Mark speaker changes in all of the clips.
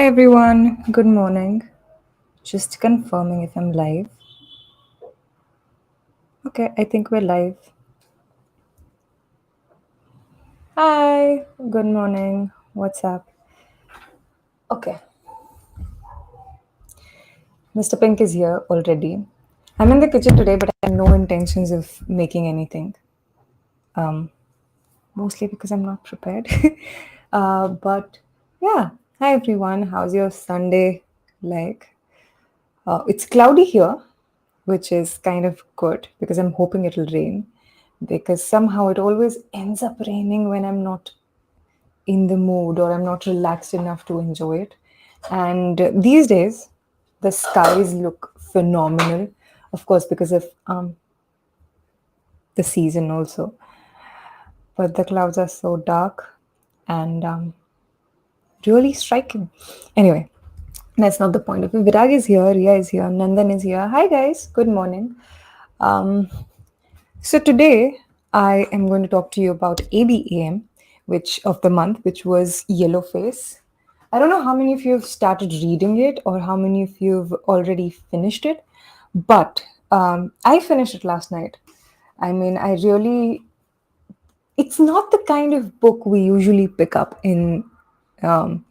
Speaker 1: Hi everyone, good morning. Just confirming if I'm live. Okay, I think we're live. Hi, good morning. What's up? Okay, Mr. Pink is here already. I'm in the kitchen today, but I have no intentions of making anything. Um, Mostly because I'm not prepared. But yeah, hi everyone. How's your Sunday like? It's cloudy here, which is kind of good because I'm hoping it'll rain. Because somehow it always ends up raining when I'm not in the mood or I'm not relaxed enough to enjoy it. And these days, the skies look phenomenal, of course, because of the season also. But the clouds are so dark and really striking. Anyway, that's not the point of it. Virag is here, Ria is here, Nandan is here. Hi guys, good morning. Um, so today I am going to talk to you about ABAM, which of the month, which was Yellow Face. I don't know how many of you have started reading it or how many of you have already finished it, but I finished it last night. I mean, I really, it's not the kind of book we usually pick up in um,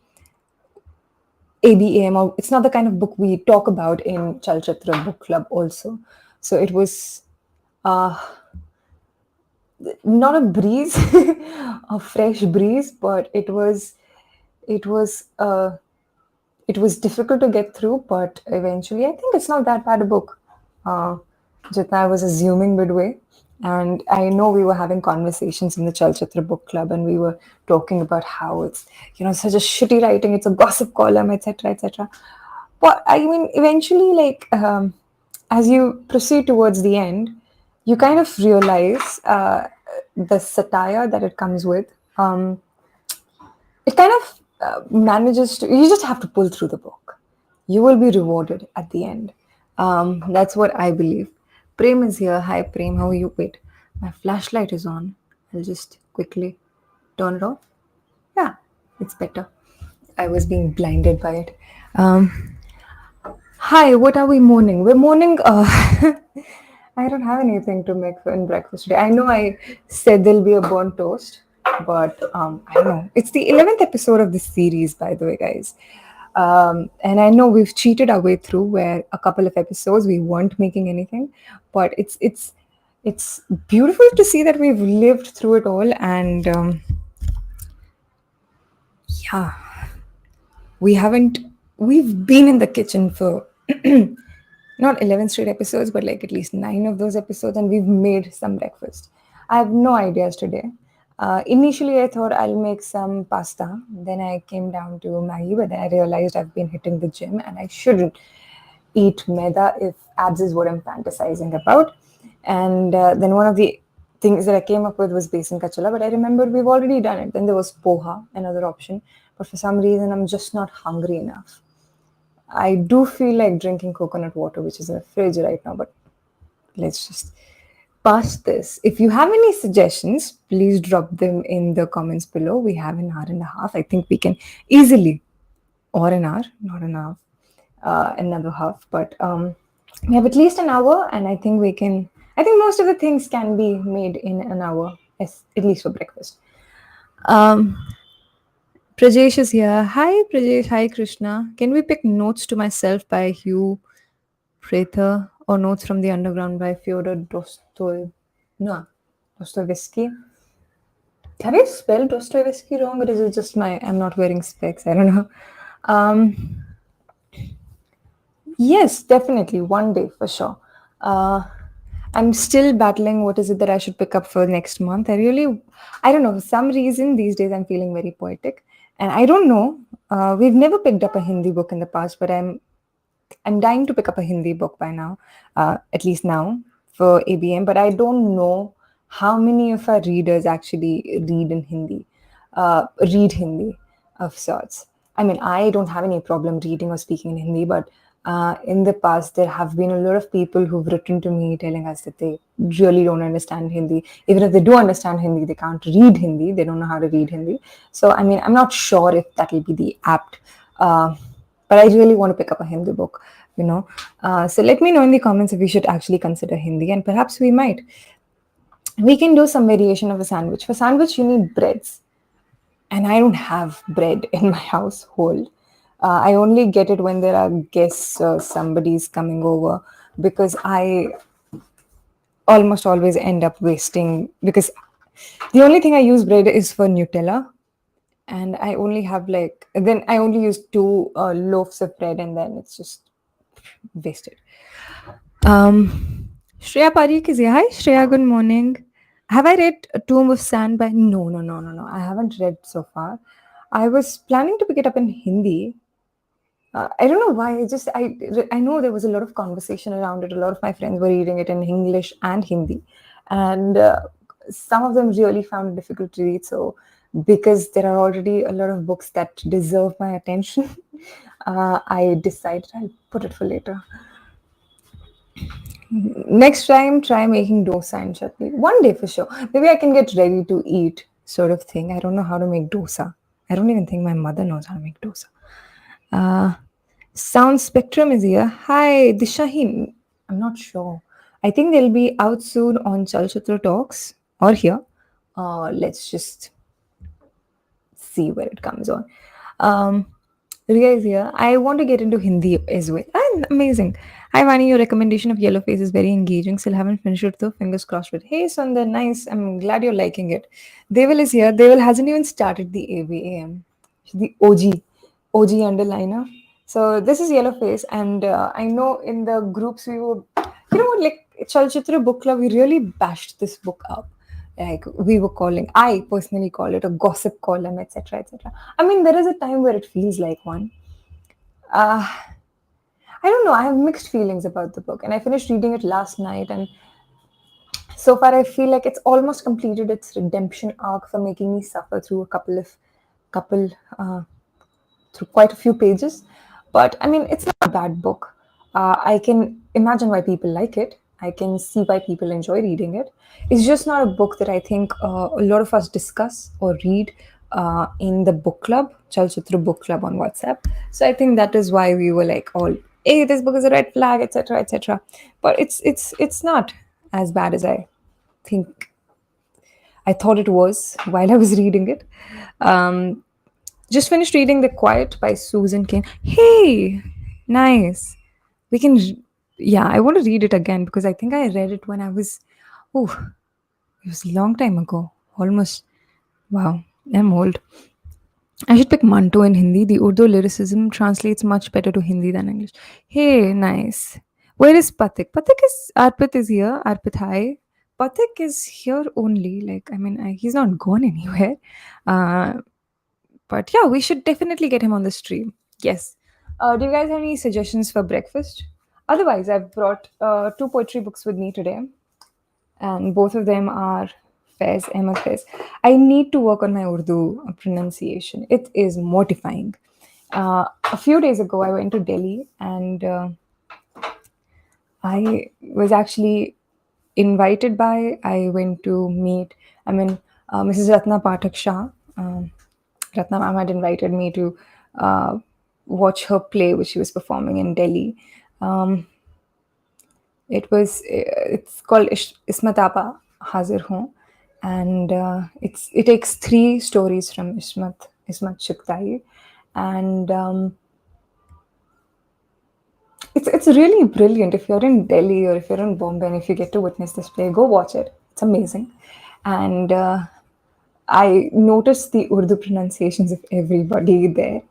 Speaker 1: ABAM, or it's not the kind of book we talk about in Chalchitra Book Club also. So it was uh, not a breeze, a fresh breeze, but it was it was difficult to get through. But eventually, I think it's not that bad a book. Uh, Jitna, I was assuming midway, and I know we were having conversations in the Chalchitra Book Club, and we were talking about how it's such a shitty writing, it's a gossip column, etc., etc. But I mean, eventually, like as you proceed towards the end, you kind of realize the satire that it comes with. It kind of manages to, you just have to pull through the book. You will be rewarded at the end. That's what I believe. Prem is here. Hi, Prem. How are you? Wait, my flashlight is on. I'll just quickly turn it off. Yeah, it's better. I was being blinded by it. Um, Hi, what are we mourning? We're mourning. I don't have anything to make for in breakfast today. I know I said there'll be a burnt toast, but I don't know. It's the 11th episode of this series, by the way, guys. And I know we've cheated our way through where a couple of episodes we weren't making anything, but it's beautiful to see that we've lived through it all, and yeah, we haven't. We've been in the kitchen for not 11 straight episodes, but like at least 9 of those episodes, and we've made some breakfast. I have no ideas today. Initially, I thought I'll make some pasta. Then I came down to Maggie, but then I realized I've been hitting the gym and I shouldn't eat maida if abs is what I'm fantasizing about. And then one of the things that I came up with was besan kachala, but I remembered we've already done it. Then there was poha, another option. But for some reason, I'm just not hungry enough. I do feel like drinking coconut water, which is in the fridge right now, but let's just pass this. If you have any suggestions, please drop them in the comments below. We have an hour and a half. I think we can easily, or an hour, not an hour, another half, but we have at least an hour, and I think we can. I think most of the things can be made in an hour, at least for breakfast. Um, Prajesh is here. Hi, Prajesh. Hi, Krishna. Can we pick Notes to Myself by Hugh Prather or Notes from the Underground by Fyodor no, Dostoevsky? Have I spelled Dostoevsky wrong, or is it just I'm not wearing specs? I don't know. Um, yes, definitely. One day for sure. Uh, I'm still battling what is it that I should pick up for next month. I don't know. For some reason, these days I'm feeling very poetic. And I don't know. We've never picked up a Hindi book in the past, but I'm dying to pick up a Hindi book by now, at least now for ABM. But I don't know how many of our readers actually read Hindi of sorts. I mean, I don't have any problem reading or speaking in Hindi, but in the past, there have been a lot of people who've written to me telling us that they really don't understand Hindi. Even if they do understand Hindi, they can't read Hindi. They don't know how to read Hindi. So, I mean, I'm not sure if that will be the apt Uh, but I really want to pick up a Hindi book, you know. So let me know in the comments if we should actually consider Hindi, and perhaps we might. We can do some variation of a sandwich. For sandwich, you need breads, and I don't have bread in my household. I only get it when there are guests or somebody's coming over, because I almost always end up wasting, because the only thing I use bread is for Nutella, and I only have like, then I only use two loaves of bread, and then it's just wasted. Shreya Parikh is here. Hi, Shreya. Good morning. Have I read A Tomb of Sand by? No, no, no, no, no. I haven't read so far. I was planning to pick it up in Hindi. I don't know why. I know there was a lot of conversation around it. A lot of my friends were reading it in English and Hindi, and some of them really found it difficult to read. So, because there are already a lot of books that deserve my attention, I decided I'll put it for later. Next time, try making dosa and chutney. One day for sure. Maybe I can get ready to eat sort of thing. I don't know how to make dosa. I don't even think my mother knows how to make dosa. Uh, Sound Spectrum is here. Hi, Dishahin. I'm not sure. I think they'll be out soon on Chalchitra Talks or here. Let's just see where it comes on. Um, Ria is here. I want to get into Hindi as well. And amazing. Hi, Vani. Your recommendation of Yellow Face is very engaging. Still haven't finished it though. Fingers crossed. With hey, Sundar, nice. I'm glad you're liking it. Devil is here. Devil hasn't even started the ABAM. She's the OG underliner. So this is Yellow Face, and I know in the groups we were, you know what, like Chalchitra Book Club, we really bashed this book up. Like we were calling, I personally call it a gossip column, etc., etc. I mean, there is a time where it feels like one. Uh, I don't know. I have mixed feelings about the book, and I finished reading it last night, and so far I feel like it's almost completed its redemption arc for making me suffer through a couple through quite a few pages. But I mean, it's not a bad book. I can imagine why people like it. I can see why people enjoy reading it. It's just not a book that I think a lot of us discuss or read in the book club, Chalchitra book club on WhatsApp. So I think that is why we were like all, "Hey, this book is a red flag," etc., etc. But it's not as bad as think I thought it was while I was reading it. Um, just finished reading The Quiet by Susan Cain. Hey, nice. We can, yeah, I want to read it again because I think I read it when I was, oh, it was a long time ago. Almost, wow, I'm old. I should pick Manto in Hindi. The Urdu lyricism translates much better to Hindi than English. Hey, nice. Where is Patik? Arpit is here. Arpit, hi. Patik is here only. Like, I mean, he's not gone anywhere. Uh, But yeah, we should definitely get him on the stream. Yes. Do you guys have any suggestions for breakfast? Otherwise, I've brought two poetry books with me today, and both of them are Fez, Ahmed Fez. I need to work on my Urdu pronunciation. It is mortifying. A few days ago, I went to Delhi, and I was actually invited by, I went to meet, I mean, Mrs. Ratna Pathak Shah. Ratna ma'am had invited me to watch her play, which she was performing in Delhi. Um, it's called Ismat Apa Hazir Hoon, and it takes three stories from Ismat Shuktai, and it's really brilliant. If you're in Delhi or if you're in Bombay and if you get to witness this play, go watch it. It's amazing, and I noticed the Urdu pronunciations of everybody there,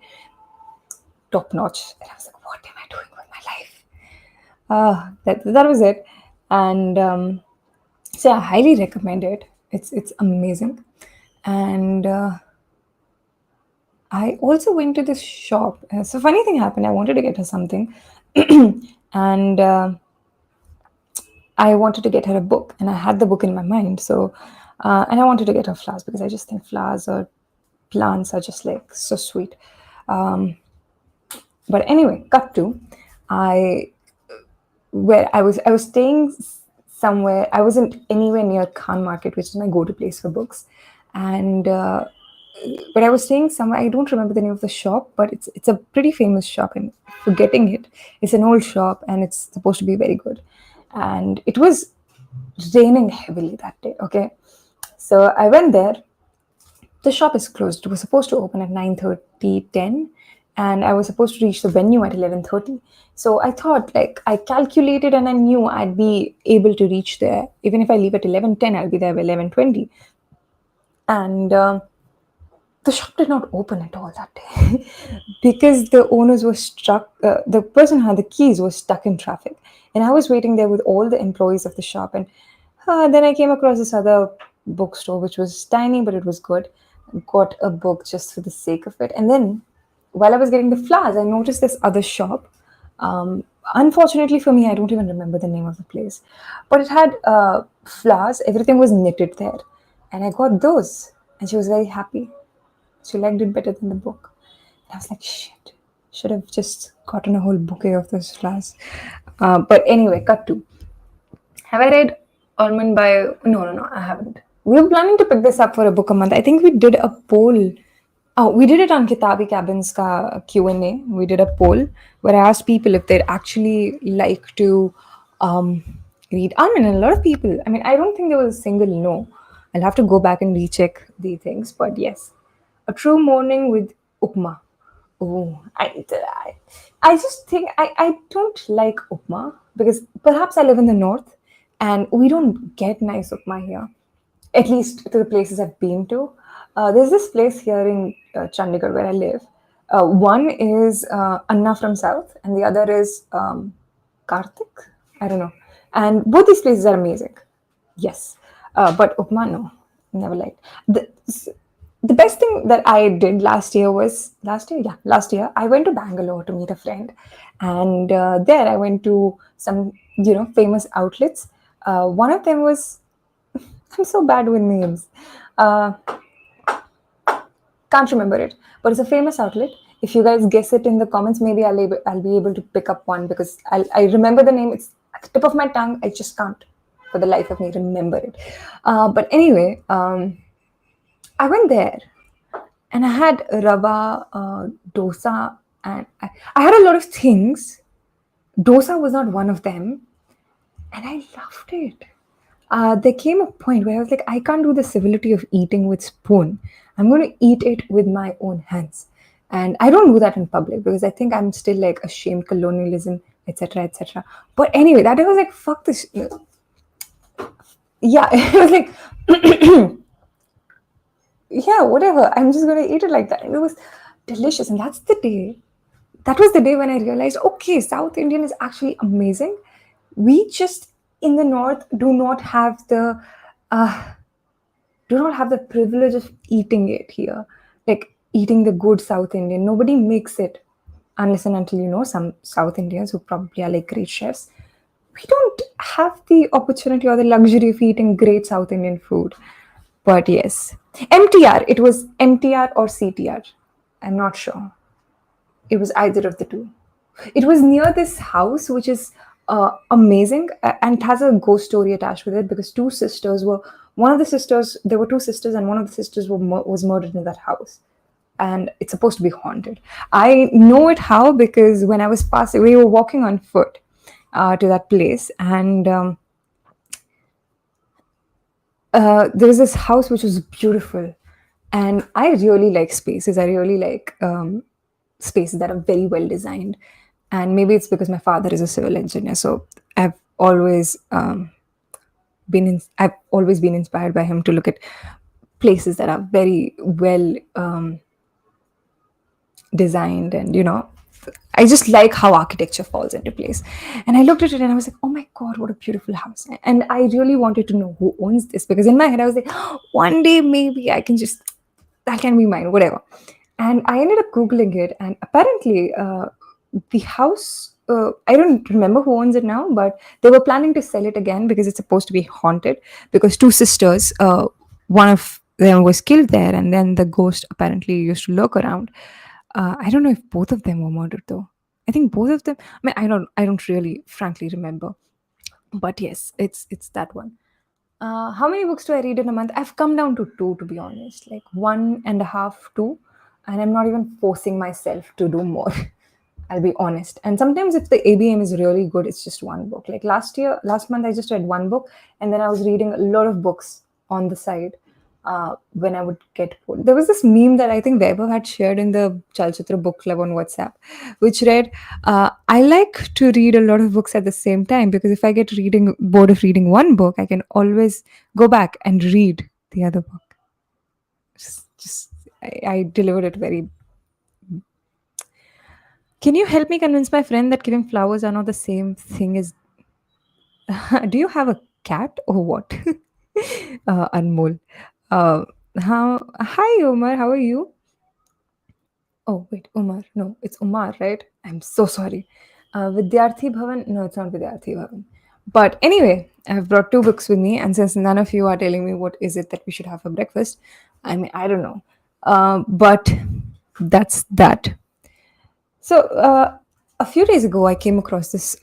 Speaker 1: top notch. And I was like, what am I doing with my life? That was it. And so I highly recommend it. It's amazing. And I also went to this shop. So funny thing happened. I wanted to get her something, and I wanted to get her a book, and I had the book in my mind. So, and I wanted to get her flowers because I just think flowers or plants are just like so sweet. But anyway, cut to I where I was staying somewhere. I wasn't anywhere near Khan Market, which is my go-to place for books, and but I was staying somewhere. I don't remember the name of the shop, but it's a pretty famous shop. And forgetting it, it's an old shop, and it's supposed to be very good. And it was raining heavily that day. Okay, so I went there. The shop is closed. It was supposed to open at 9:30, 10, and I was supposed to reach the venue at 11:30. So I thought, like, I calculated and I knew I'd be able to reach there. Even if I leave at 11:10, I'll be there by 11:20. And the shop did not open at all that day because the owners were stuck. The person who had the keys was stuck in traffic, and I was waiting there with all the employees of the shop. And then I came across this other bookstore, which was tiny, but it was good. Got a book just for the sake of it, and then while I was getting the flowers, I noticed this other shop. Unfortunately for me, I don't even remember the name of the place, but it had flowers. Everything was knitted there, and I got those, and she was very happy. She liked it better than the book. And I was like, shit, should have just gotten a whole bouquet of those flowers. But anyway, cut to. Have I read Almond by? No, no, no, I haven't. We were planning to pick this up for a book a month. I think we did a poll. Oh, we did it on Kitabi Cabins ka Q&A. We did a poll where I asked people if they'd actually like to um, read Almond. And a lot of people, I mean, I don't think there was a single no. I'll have to go back and recheck the things. But yes, A True Morning with Upma. Oh, I just think I don't like upma because perhaps I live in the north and we don't get nice upma here, at least to the places I've been to. There's this place here in Chandigarh where I live. One is Anna from South, and the other is Karthik. I don't know. And both these places are amazing. Yes. But Upma, no. Never liked. The best thing that I did last year was last year, yeah, last year I went to Bangalore to meet a friend, and there I went to some famous outlets. One of them was I'm so bad with names. Uh, can't remember it, but it's a famous outlet. If you guys guess it in the comments, maybe I'll be able to pick up one because I remember the name. It's at the tip of my tongue. I just can't, for the life of me, remember it. But anyway, I went there and I had rava dosa, and I had a lot of things. Dosa was not one of them, and I loved it. There came a point where I was like, I can't do the civility of eating with spoon. I'm going to eat it with my own hands, and I don't do that in public because I think I'm still like ashamed colonialism, etc., etc. But anyway, that I was like, fuck this. Yeah, it was like, yeah, whatever. I'm just going to eat it like that. And it was delicious. And that was the day when I realized, okay, South Indian is actually amazing. We just in the North uh, do not have the privilege of eating it here. Like eating the good South Indian. Nobody makes it unless and until you know some South Indians who probably are like great chefs. We don't have the opportunity or the luxury of eating great South Indian food. But yes, MTR. It was MTR or CTR. I'm not sure. It was either of the two. It was near this house, which is amazing, and it has a ghost story attached with it because two sisters were. One of the sisters, there were two sisters, and one of the sisters was murdered in that house, and it's supposed to be haunted. I know it how because when I was passing, we were walking on foot to that place, and there was this house which was beautiful, and I really like spaces. I really like spaces that are very well designed, and maybe it's because my father is a civil engineer, so I've always been inspired by him to look at places that are very well designed, and I just like how architecture falls into place. And I looked at it and I was like, oh my god, what a beautiful house. And I really wanted to know who owns this because in my head I was like, one day maybe I can just that can be mine, whatever. And I ended up googling it, and apparently the house I don't remember who owns it now, but they were planning to sell it again because it's supposed to be haunted because two sisters, one of them was killed there, and then the ghost apparently used to lurk around. I don't know if both of them were murdered though. I think both of them. I mean, I don't really, frankly, remember. But yes, it's that one. How many books do I read in a month? I've come down to two, to be honest, like one and a half, two, and I'm not even forcing myself to do more. I'll be honest. And sometimes, if the ABM is really good, it's just one book. Like last month, I just read one book, and then I was reading a lot of books on the side when I would get bored. There was this meme that I think Vaibhav had shared in the Chalchitra book club on WhatsApp, which read, "I like to read a lot of books at the same time because if I get reading bored of reading one book, I can always go back and read the other book." Just I delivered it very. Can you help me convince my friend that giving flowers are not the same thing as? Do you have a cat or what? Anmol. Uh, how? Hi, Omar. How are you? Oh, wait, Umar. No, it's Umar, right? I'm so sorry. Vidyarthi Bhavan. No, it's not Vidyarthi Bhavan. But anyway, I've brought two books with me, and since none of you are telling me what is it that we should have for breakfast, I mean, I don't know. But that's that. So, a few days ago, I came across this.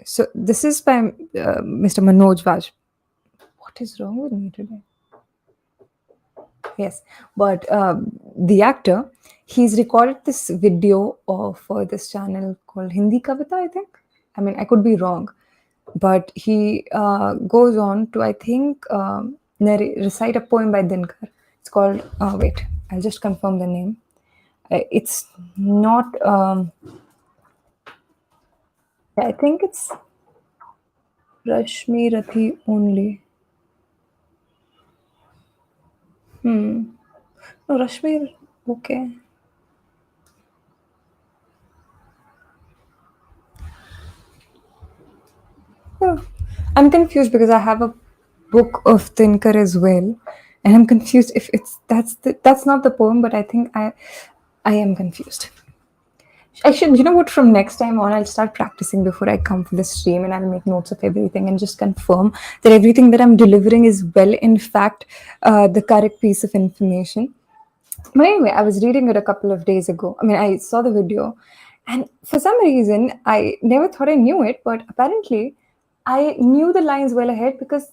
Speaker 1: So, this is by Mr. Manoj Vaj. What is wrong with me today? Yes, but the actor, he's recorded this video for this channel called Hindi Kavita, I think. I mean, I could be wrong, but he goes on to, I think, recite a poem by Dinkar. It's called, wait, I'll just confirm the name. It's not, I think it's Rashmi Rathi only. No, Rashmi, okay. Oh, I'm confused because I have a book of Tinkar as well, and I'm confused if that's not the poem, but I am confused. I should, you know what? From next time on, I'll start practicing before I come for the stream, and I'll make notes of everything and just confirm that everything that I'm delivering is well, in fact, the correct piece of information. But anyway, I was reading it a couple of days ago. I mean, I saw the video, and for some reason, I never thought I knew it, but apparently, I knew the lines well ahead because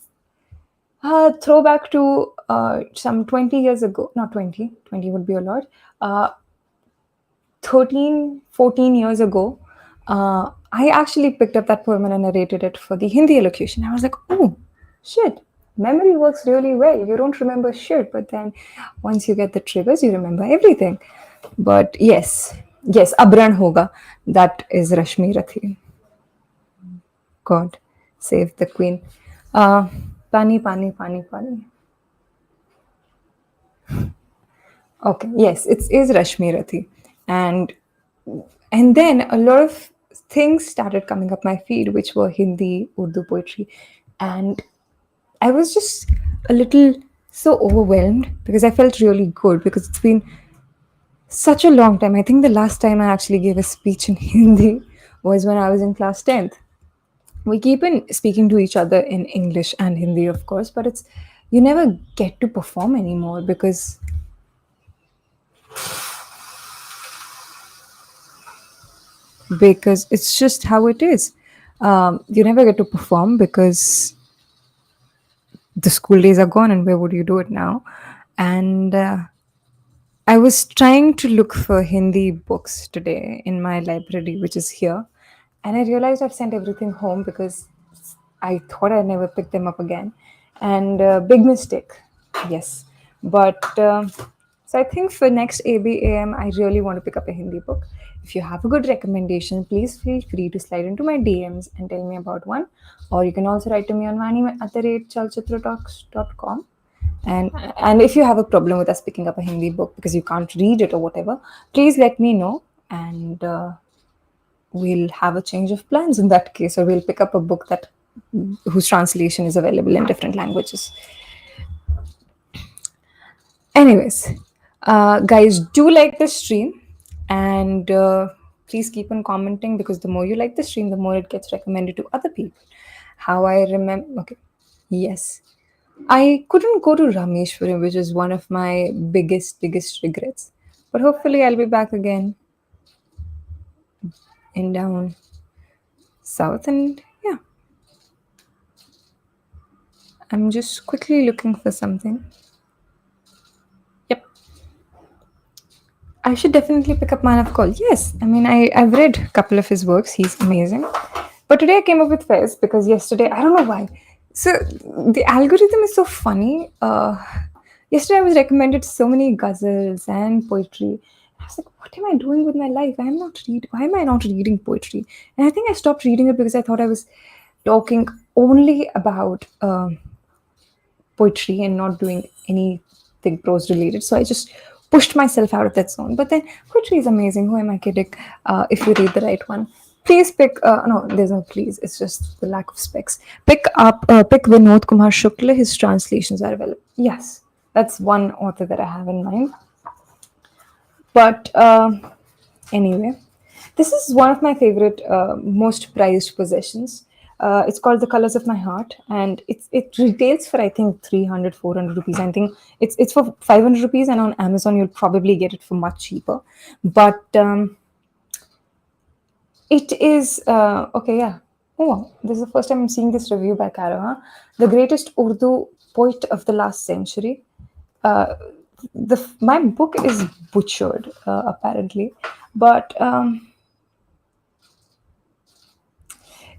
Speaker 1: throwback to some 20 years ago, not 20, 20 would be a lot, uh, 13, 14 years ago, I actually picked up that poem and I narrated it for the Hindi elocution. I was like, oh, shit. Memory works really well. You don't remember shit, but then once you get the triggers, you remember everything. But yes, Abran Hoga. That is Rashmi Rathi. God, save the queen. Uh, Pani, Pani, Pani, Pani. Okay, yes, it is Rashmi Rathi. And then a lot of things started coming up my feed, which were Hindi, Urdu poetry. And I was just a little so overwhelmed because I felt really good because it's been such a long time. I think the last time I actually gave a speech in Hindi was when I was in class 10th. We keep in speaking to each other in English and Hindi, of course, but it's you never get to perform anymore because it's just how it is. You never get to perform because the school days are gone, and where would you do it now? And I was trying to look for Hindi books today in my library, which is here, and I realized I've sent everything home because I thought I'd never pick them up again, and big mistake, yes. But so I think for next ABAM, I really want to pick up a Hindi book. If you have a good recommendation, please feel free to slide into my DMs and tell me about one. Or you can also write to me on vaani@chalchitratalks.com. And if you have a problem with us picking up a Hindi book because you can't read it or whatever, please let me know, and we'll have a change of plans in that case, or we'll pick up a book that whose translation is available in different languages. Anyways, guys, do like the stream, and please keep on commenting because the more you like the stream, the more it gets recommended to other people. How I remember, okay, yes, I couldn't go to Rameshwaram, which is one of my biggest regrets. But hopefully, I'll be back again in down south, and yeah, I'm just quickly looking for something. Yep. I should definitely pick up Manav Kaul. Yes, I mean, I've read a couple of his works. He's amazing. But today I came up with Fez because yesterday, I don't know why. So the algorithm is so funny. Yesterday I was recommended so many ghazals and poetry. I was like, what am I doing with my life? Why am I not reading poetry? And I think I stopped reading it because I thought I was talking only about poetry and not doing anything prose related. So I just pushed myself out of that zone. But then poetry is amazing. Who am I kidding? If you read the right one, please pick. No, there's no please. It's just the lack of specs. Pick Vinod Kumar Shukla. His translations are available. Yes, that's one author that I have in mind. But anyway, this is one of my favorite, most prized possessions. It's called The Colors of My Heart, and it retails for I think 300, 400 rupees. I think it's for 500 rupees, and on Amazon you'll probably get it for much cheaper. But it is okay. Yeah. Oh, wow. This is the first time I'm seeing this review by Caro. Huh? The greatest Urdu poet of the last century. Uh, my book is butchered apparently, but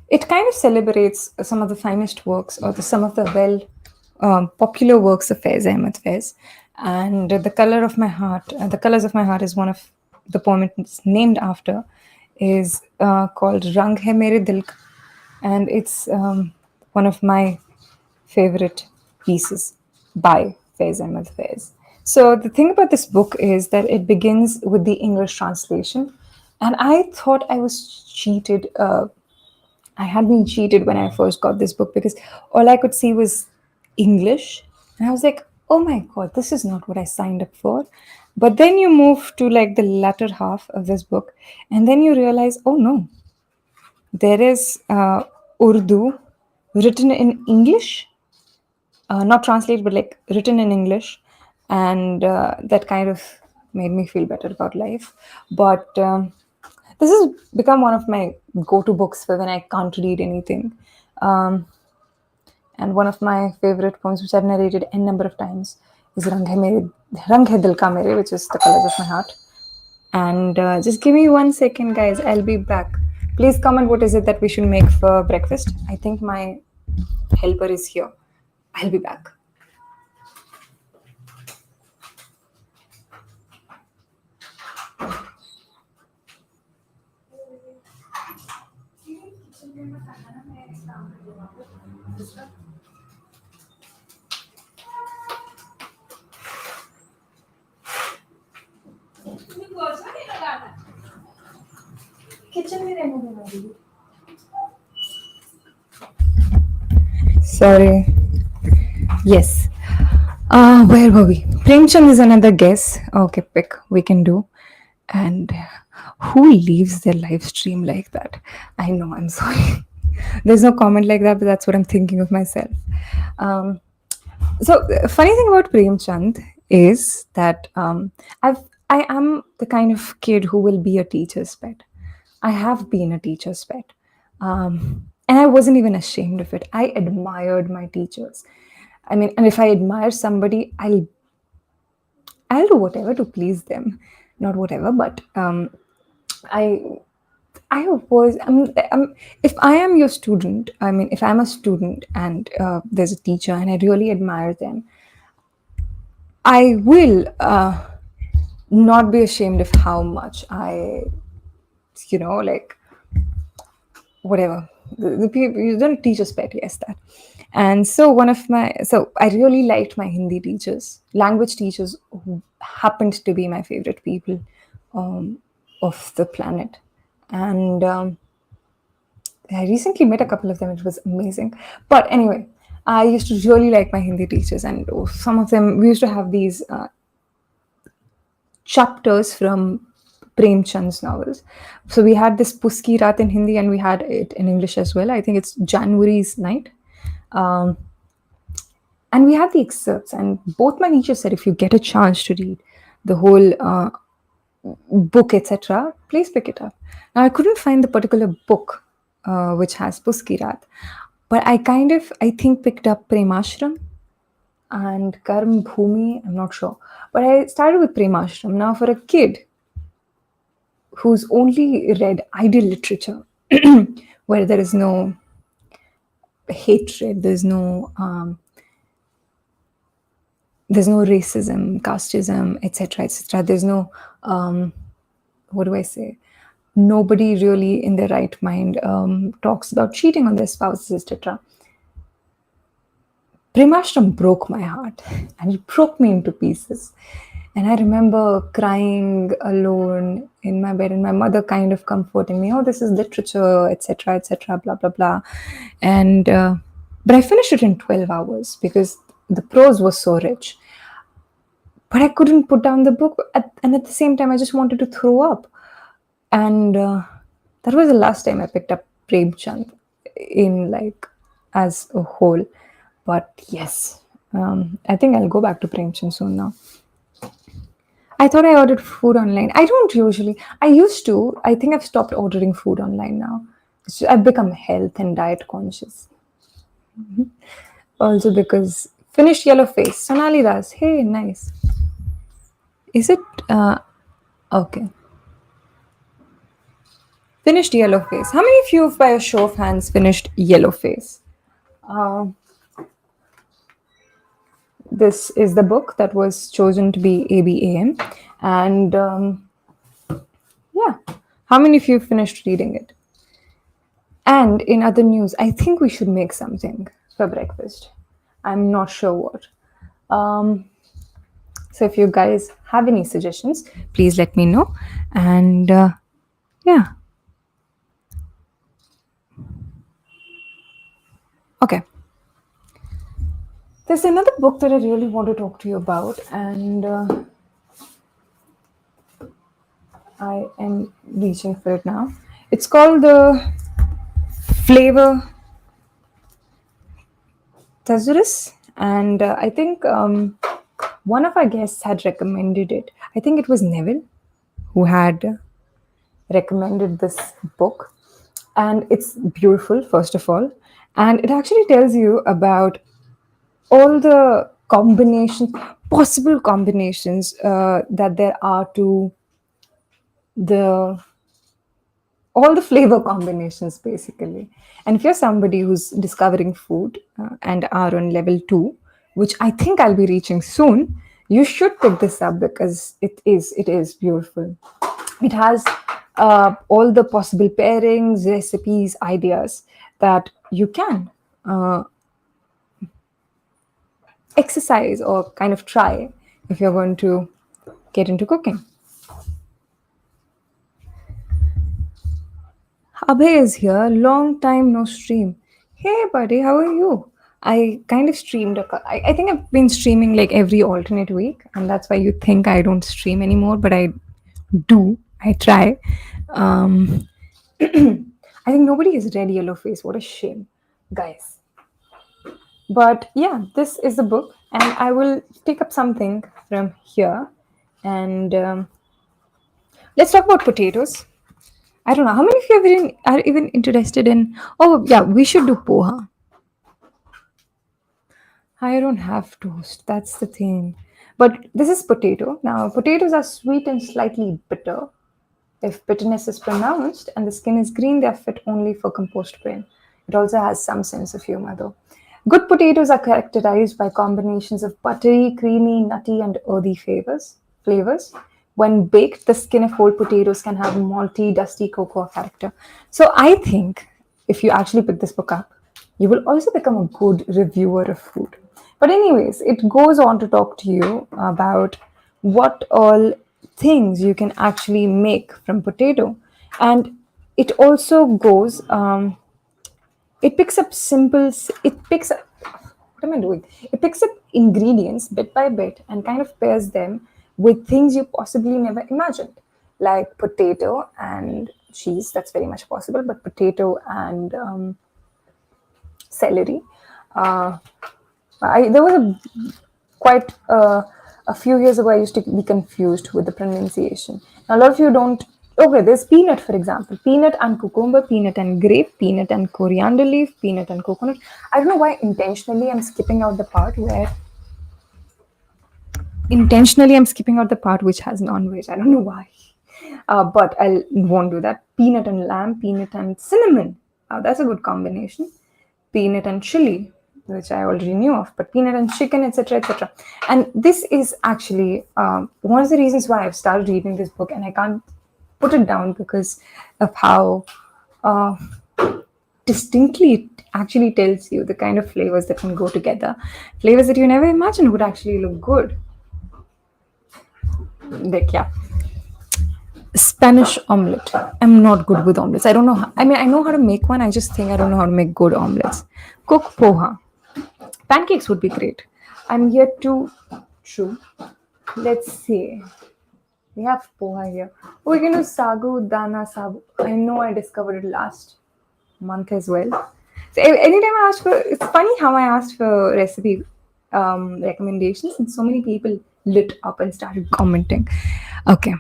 Speaker 1: it kind of celebrates some of the finest works or some of the well popular works of Faiz Ahmed Faiz. And the colors of my heart is one of the poem it's named after, is called Rang Hai Mere Dil Ka, and it's one of my favorite pieces by Faiz Ahmed Faiz. So the thing about this book is that it begins with the English translation, and I thought I was cheated. I had been cheated when I first got this book because all I could see was English, and I was like, "Oh my god, this is not what I signed up for." But then you move to like the latter half of this book, and then you realize, "Oh no, there is Urdu written in English, not translated, but like written in English," and that kind of made me feel better about life. But this has become one of my go-to books for when I can't read anything. Um, and one of my favorite poems, which I've narrated n number of times, is Rang Hai Dil Ka Mere, which is The Colors of My Heart. And just give me 1 second, guys. I'll be back. Please comment what is it that we should make for breakfast. I think my helper is here. I'll be back. Sorry. Yes. Where were we? Premchand is another guess. Okay, pick. We can do. And who leaves their live stream like that? I know, I'm sorry. There's no comment like that, but that's what I'm thinking of myself. Um, so, the funny thing about Premchand is that I am the kind of kid who will be a teacher's pet. I have been a teacher's pet. And I wasn't even ashamed of it. I admired my teachers. I mean, and if I admire somebody, I'll do whatever to please them. Not whatever, but I I was if I am your student, I mean, if I'm a student and there's a teacher and I really admire them, I will not be ashamed of how much like whatever the people you don't teach us pet, yes, that. And so I really liked my Hindi teachers, language teachers, who happened to be my favorite people um, of the planet. And I recently met a couple of them. It was amazing. But anyway, I used to really like my Hindi teachers, and some of them, we used to have these chapters from Premchand's novels. So we had this Puski Raat in Hindi, and we had it in English as well. I think it's January's Night. Um, and we had the excerpts, and both my teachers said if you get a chance to read the whole book, etc., please pick it up. Now, I couldn't find the particular book which has Puski Raat. But I think, picked up Premashram and Karm Bhumi. I'm not sure. But I started with Premashram. Now, for a kid who's only read ideal literature, where there is no hatred, there's no racism, casteism, etc., etc. There's no, what do I say? Nobody really in their right mind talks about cheating on their spouses, etc. Premashram broke my heart and it broke me into pieces. And I remember crying alone in my bed, and my mother kind of comforting me, oh, this is literature, etc., etc., blah, blah, blah. And, but I finished it in 12 hours because the prose was so rich. But I couldn't put down the book. And at the same time, I just wanted to throw up. And that was the last time I picked up Premchand in like as a whole. But yes, I think I'll go back to Premchand soon now. I thought I ordered food online. I don't usually. I used to. I think I've stopped ordering food online now. I've become health and diet conscious. Also because finished yellow face. Sonali Das. Hey, nice. Is it okay? Finished yellow face. How many of you, by a show of hands, finished yellow face? Uh, this is the book that was chosen to be ABAM, and yeah, how many of you finished reading it? And in other news, I think we should make something for breakfast. I'm not sure what. Um, so if you guys have any suggestions, please let me know. And yeah, okay. There's another book that I really want to talk to you about, and I am reaching for it now. It's called the Flavor Thesaurus, and I think one of our guests had recommended it. I think it was Neville who had recommended this book, and it's beautiful, first of all, and it actually tells you about all the combinations, possible combinations that there are to the all the flavor combinations basically. And if you're somebody who's discovering food and are on level 2, which I think I'll be reaching soon, you should pick this up because it is beautiful. It has all the possible pairings, recipes, ideas that you can exercise or kind of try if you're going to get into cooking. Abhay is here. Long time no stream. Hey, buddy, how are you? I kind of streamed. I think I've been streaming like every alternate week, and that's why you think I don't stream anymore, but I do. I try. Um, I think nobody has read Yellow Face. What a shame, guys. But yeah, this is the book, and I will pick up something from here. And let's talk about potatoes. I don't know how many of you are even interested in. Oh yeah, we should do poha. I don't have toast. That's the thing. But this is potato. Now potatoes are sweet and slightly bitter. If bitterness is pronounced and the skin is green, they are fit only for compost grain. It also has some sense of humor though. Good potatoes are characterized by combinations of buttery, creamy, nutty, and earthy flavors. When baked, the skin of whole potatoes can have malty, dusty cocoa character. So I think if you actually pick this book up, you will also become a good reviewer of food. But anyways, it goes on to talk to you about what all things you can actually make from potato. And it also goes it picks up what am I doing? It picks up ingredients bit by bit and kind of pairs them with things you possibly never imagined, like potato and cheese. That's very much possible, but potato and celery. uh, there was quite a few years ago, I used to be confused with the pronunciation. Now, a lot of you don't Okay, there's peanut, for example. Peanut and cucumber, peanut and grape, peanut and coriander leaf, peanut and coconut. I don't know why intentionally I'm skipping out the part which has non-veg. I don't know why. But I won't do that. Peanut and lamb, peanut and cinnamon. That's a good combination. Peanut and chili, which I already knew of, but peanut and chicken, etc., etc. And this is actually one of the reasons why I've started reading this book, and I can't put it down because of how uh, distinctly it actually tells you the kind of flavors that can go together, flavors that you never imagined would actually look good. Like, yeah, Spanish omelette. I'm not good with omelets. I don't know. I mean, I know how to make one. I just think I don't know how to make good omelets. Cook poha. Pancakes would be great. I'm yet to. True. Let's see. We have poha here. Oh, we can do sagu dana sabu. I know I discovered it last month as well. So anytime I ask for, it's funny how I asked for recipe recommendations, and so many people lit up and started commenting. Okay,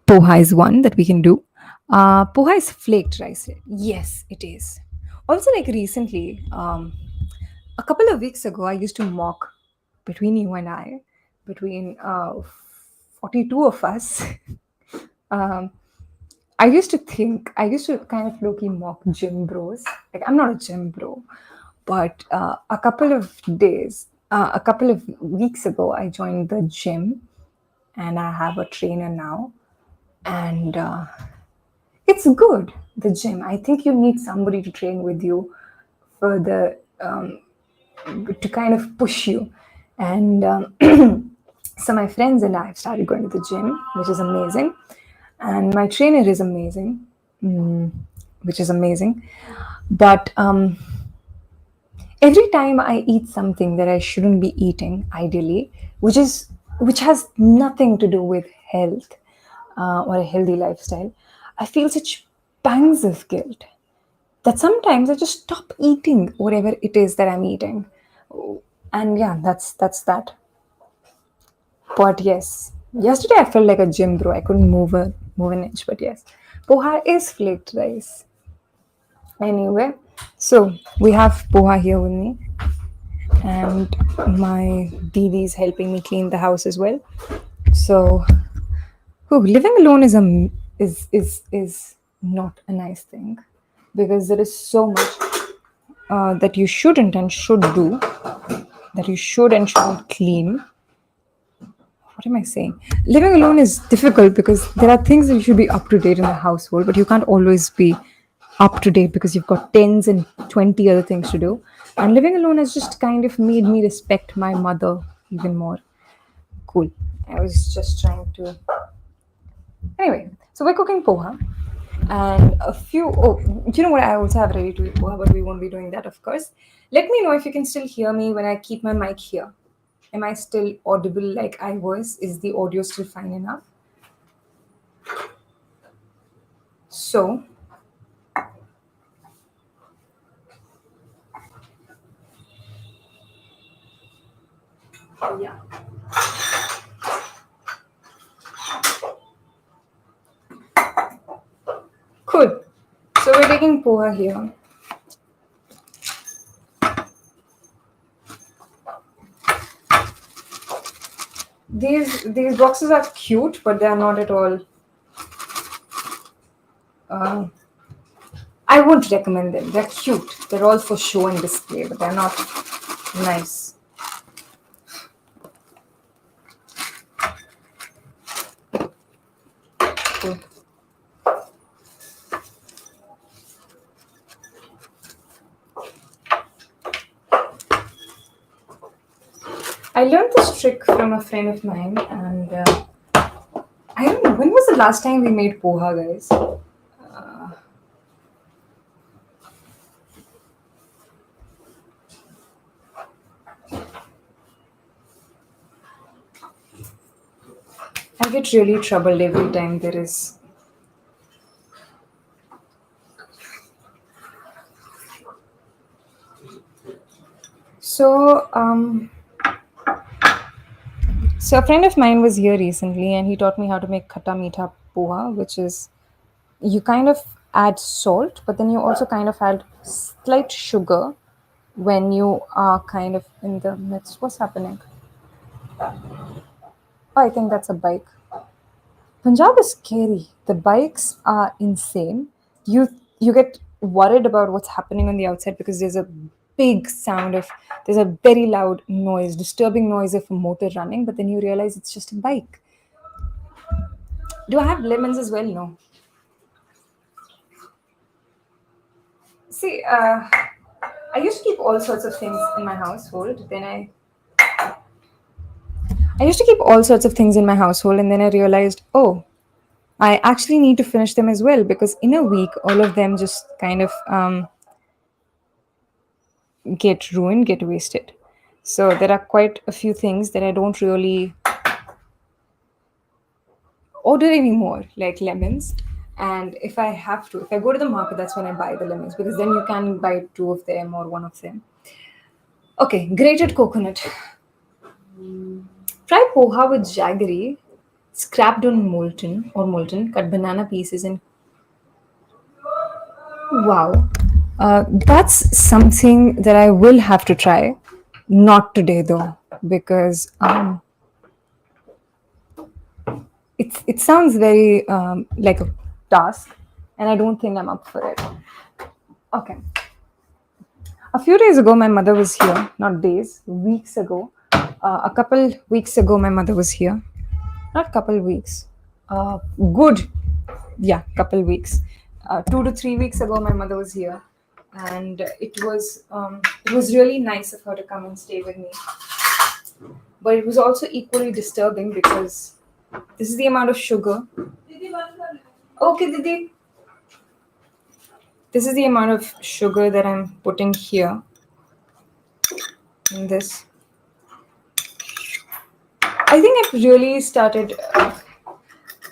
Speaker 1: poha is one that we can do. Poha is flaked rice. Yes, it is. Also, like recently, a couple of weeks ago, I used to mock between you and I, between 42 of us. um, I used to kind of low-key mock gym bros. Like, I'm not a gym bro, but a couple of weeks ago, I joined the gym and I have a trainer now. And it's good, the gym. I think you need somebody to train with you for to kind of push you. And so my friends and I have started going to the gym, which is amazing. And my trainer is amazing, which is amazing. But every time I eat something that I shouldn't be eating, ideally, which has nothing to do with health or a healthy lifestyle, I feel such pangs of guilt that sometimes I just stop eating whatever it is that I'm eating. And yeah, that's that. But yes, yesterday I felt like a gym bro. I couldn't move an inch. But yes, poha is flaked rice. Anyway, so we have poha here with me, and my Didi is helping me clean the house as well. So, living alone is not a nice thing because there is so much that you shouldn't and should do, that you should and shouldn't clean. What am I saying? Living alone is difficult because there are things that you should be up to date in the household, but you can't always be up to date because you've got tens and 20 other things to do. And living alone has just kind of made me respect my mother even more. Cool. I was just trying to. Anyway, so we're cooking poha. And you know what? I also have ready to eat poha, but we won't be doing that, of course. Let me know if you can still hear me when I keep my mic here. Am I still audible like I was? Is the audio still fine enough? So, yeah. Cool. So we're taking poha here. These boxes are cute, but they are not at all. Uh, I wouldn't recommend them. They're cute. They're all for show and display, but they're not nice. Cool. I learned this trick from a friend of mine, and I don't know when was the last time we made poha, guys. I get really troubled every time there is. So, so a friend of mine was here recently, and he taught me how to make khata meetha poha, which is you kind of add salt, but then you also kind of add slight sugar when you are kind of in the midst. What's happening? Oh, I think that's a bike. Punjab is scary. The bikes are insane. You get worried about what's happening on the outside because there's a big sound of there's a very loud noise, disturbing noise of a motor running, but then you realize it's just a bike. Do I have lemons as well? No. See, I used to keep all sorts of things in my household. I used to keep all sorts of things in my household, and then I realized, oh, I actually need to finish them as well because in a week, all of them just kind of get ruined, get wasted. So there are quite a few things that I don't really order anymore, like lemons. And if I go to the market, that's when I buy the lemons because then you can buy two of them or one of them. Okay, grated coconut. Try poha with jaggery, scrapped on molten, cut banana pieces and wow. That's something that I will have to try. Not today though, because it sounds very like a task, and I don't think I'm up for it. Okay. A few days ago, my mother was here. Not days, weeks ago. A couple weeks ago, my mother was here. Not couple weeks. Good, yeah, couple weeks. 2 to 3 weeks ago, my mother was here, and it was really nice of her to come and stay with me. But it was also equally disturbing because this is the amount of sugar. Okay, Didi. This is the amount of sugar that I'm putting here in this. I think I've really started.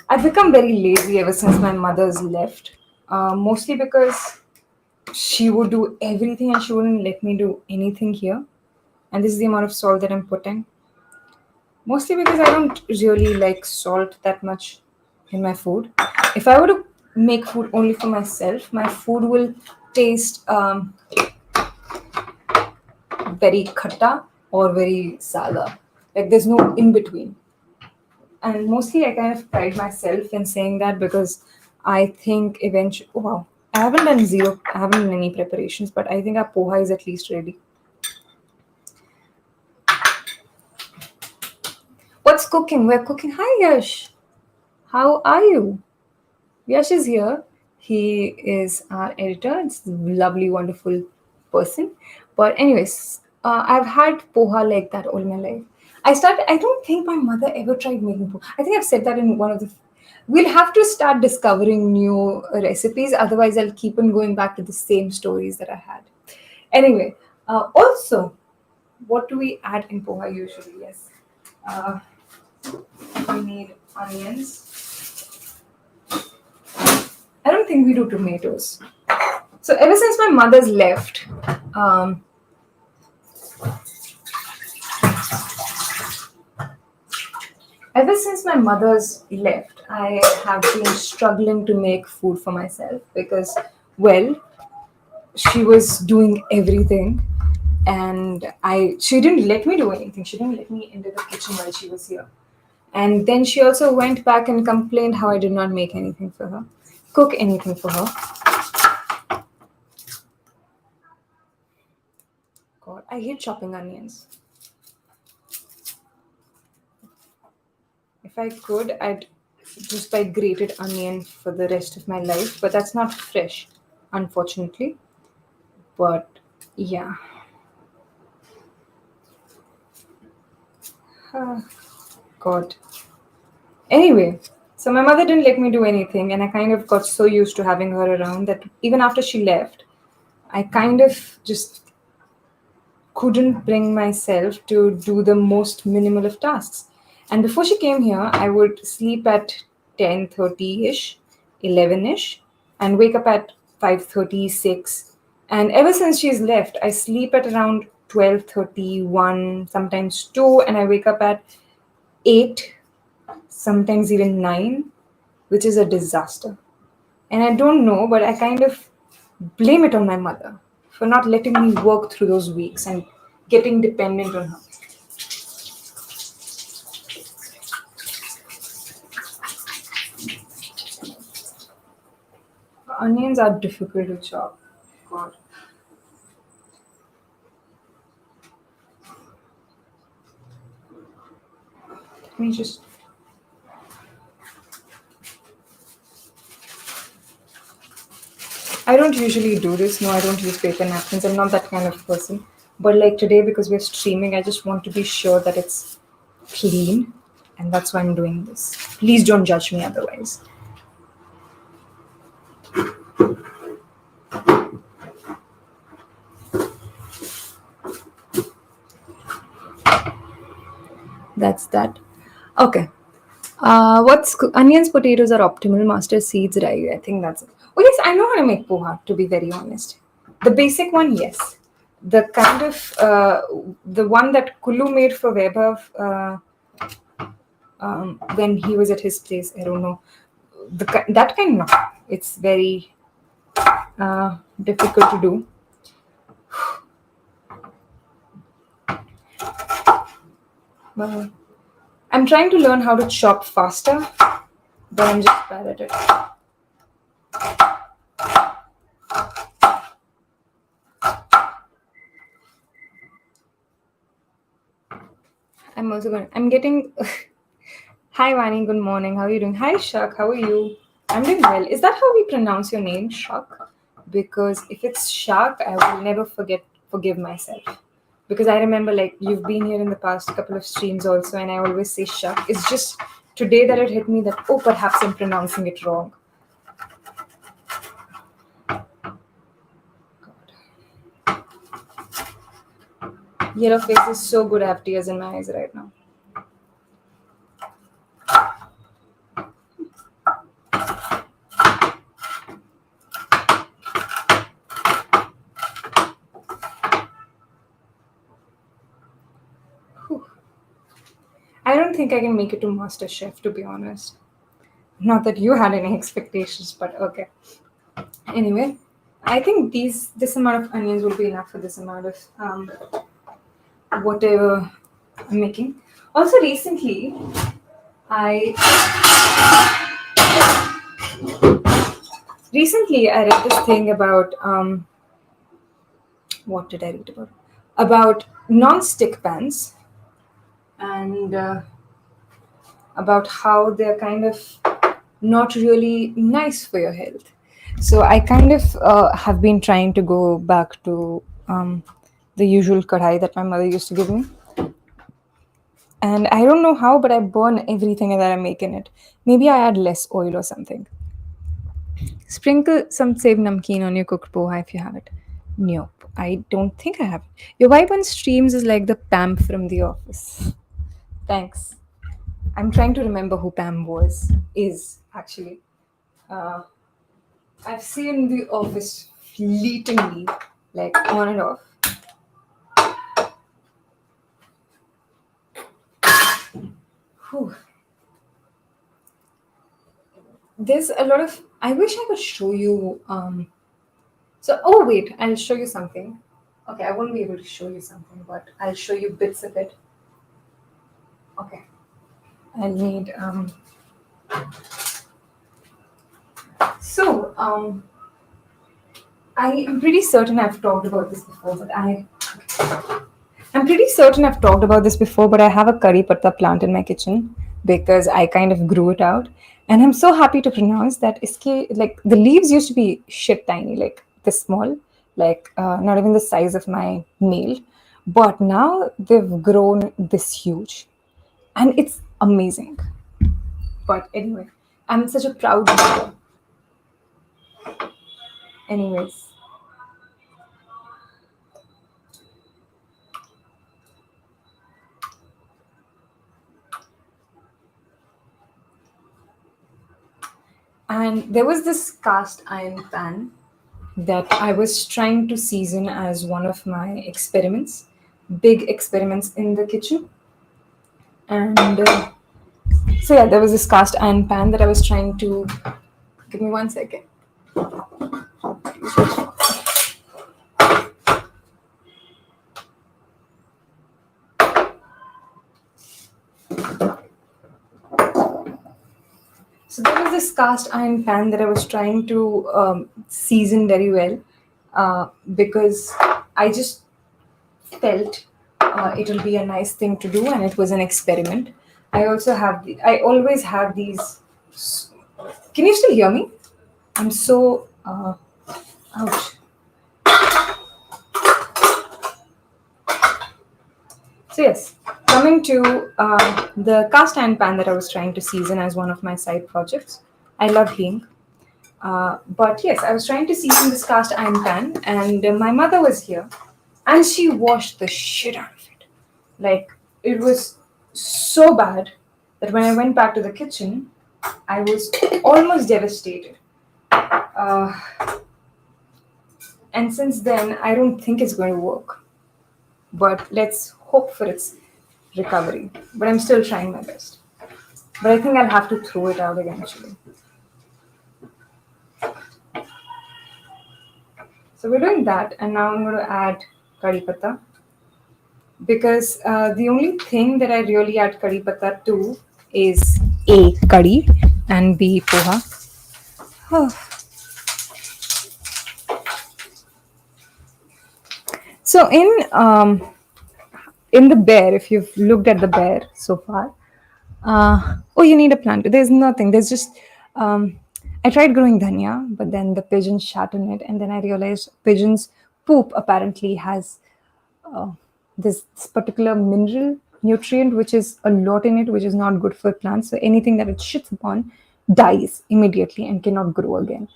Speaker 1: I've become very lazy ever since my mother's left. Mostly because she would do everything and she wouldn't let me do anything here. And this is the amount of salt that I'm putting. Mostly because I don't really like salt that much in my food. If I were to make food only for myself, my food will taste very khatta or very sada. Like there's no in between. And mostly I kind of pride myself in saying that because I think eventually, oh, wow, I haven't done any preparations, but I think our poha is at least ready. What's cooking? We're cooking. Hi, Yash. How are you? Yash is here. He is our editor. It's a lovely, wonderful person. But anyways, I've had poha like that all my life. I don't think my mother ever tried making poha. I think I've said that in one of the. We'll have to start discovering new recipes. Otherwise, I'll keep on going back to the same stories that I had. Anyway, also, what do we add in poha usually? Yes. Uh, we need onions. I don't think we do tomatoes. So ever since my mother's left, um, ever since my mother's left, I have been struggling to make food for myself because, well, she was doing everything, and she didn't let me do anything. She didn't let me into the kitchen while she was here. And then she also went back and complained how I did not make anything for her, cook anything for her. God, I hate chopping onions. If I could, I'd just buy grated onion for the rest of my life, but that's not fresh, unfortunately. But yeah. God. Anyway, so my mother didn't let me do anything, and I kind of got so used to having her around that even after she left, I kind of just couldn't bring myself to do the most minimal of tasks. And before she came here, I would sleep at 10:30ish, 11ish, and wake up at 5:36. And ever since she's left, I sleep at around 12:31, sometimes 2, and I wake up at 8, sometimes even 9, which is a disaster. And I don't know, but I kind of blame it on my mother for not letting me work through those weeks and getting dependent on her. Onions are difficult to chop. God. Let me just. I don't usually do this. No, I don't use paper napkins. I'm not that kind of person. But like today, because we're streaming, I just want to be sure that it's clean. And that's why I'm doing this. Please don't judge me otherwise. That's that. Okay. Onions, potatoes are optimal. Mustard seeds, right? I think that's it. Oh yes, I know how to make poha. To be very honest, the basic one, yes. The kind of the one that Kulu made for Vaibhav when he was at his place. I don't know that kind. No, it's very difficult to do. But I'm trying to learn how to chop faster, but I'm just bad at it. I'm also going. I'm getting. Hi, Vaani. Good morning. How are you doing? Hi, Shak. How are you? I'm doing well. Is that how we pronounce your name, Shak? Because if it's Shak, I will never forgive myself. Because I remember, like, you've been here in the past couple of streams also, and I always say Shak. It's just today that it hit me that, oh, perhaps I'm pronouncing it wrong. Yellow face is so good. I have tears in my eyes right now. Whew. I don't think I can make it to Master Chef, to be honest. Not that you had any expectations, but okay. Anyway, I think this amount of onions will be enough for this amount of whatever I'm making. Also, I I read this thing about what did I read about non-stick pans and about how they're kind of not really nice for your health. So I kind of have been trying to go back to the usual kadhai that my mother used to give me. And I don't know how, but I burn everything that I make in it. Maybe I add less oil or something. Sprinkle some save namkeen on your cooked poha if you have it. Nope, I don't think I have. Your vibe on streams is like the Pam from The Office. Thanks. I'm trying to remember who Pam is actually. Uh, I've seen The Office fleetingly, like on and off. Whew. There's a lot of. I wish I could show you. Oh wait, I'll show you something. Okay, I won't be able to show you something, but I'll show you bits of it. Okay, I'll need. So I am pretty certain I've talked about this before, but I'm pretty certain I've talked about this before, but I have a curry patta plant in my kitchen because I kind of grew it out. And I'm so happy to pronounce that like the leaves used to be shit tiny, like this small, like not even the size of my nail. But now they've grown this huge. And it's amazing. But anyway, I'm such a proud mother. Anyways. And there was this cast iron pan that I was trying to season as one of my big experiments in the kitchen. And So yeah, there was this cast iron pan that I was trying to. Give me 1 second. So there was this cast iron pan that I was trying to season very well, because I just felt it will be a nice thing to do, and it was an experiment. I always have these. Can you still hear me? I'm so ouch. So yes, coming to the cast iron pan that I was trying to season as one of my side projects. I love hing. But yes, I was trying to season this cast iron pan, and my mother was here, and she washed the shit out of it. Like, it was so bad that when I went back to the kitchen, I was almost devastated. Uh, and since then, I don't think it's going to work. But let's hope for its recovery. But I'm still trying my best. But I think I'll have to throw it out eventually. So we're doing that, and now I'm going to add curry patta, because the only thing that I really add curry patta to is A, curry, and B, poha. Oh. So in the bear, if you've looked at the bear so far, oh, you need a plant. There's nothing. There's just I tried growing dhania, but then the pigeons shat on it, and then I realized pigeons' poop apparently has uh, this particular mineral nutrient which is a lot in it, which is not good for plants. So anything that it shits upon dies immediately and cannot grow again.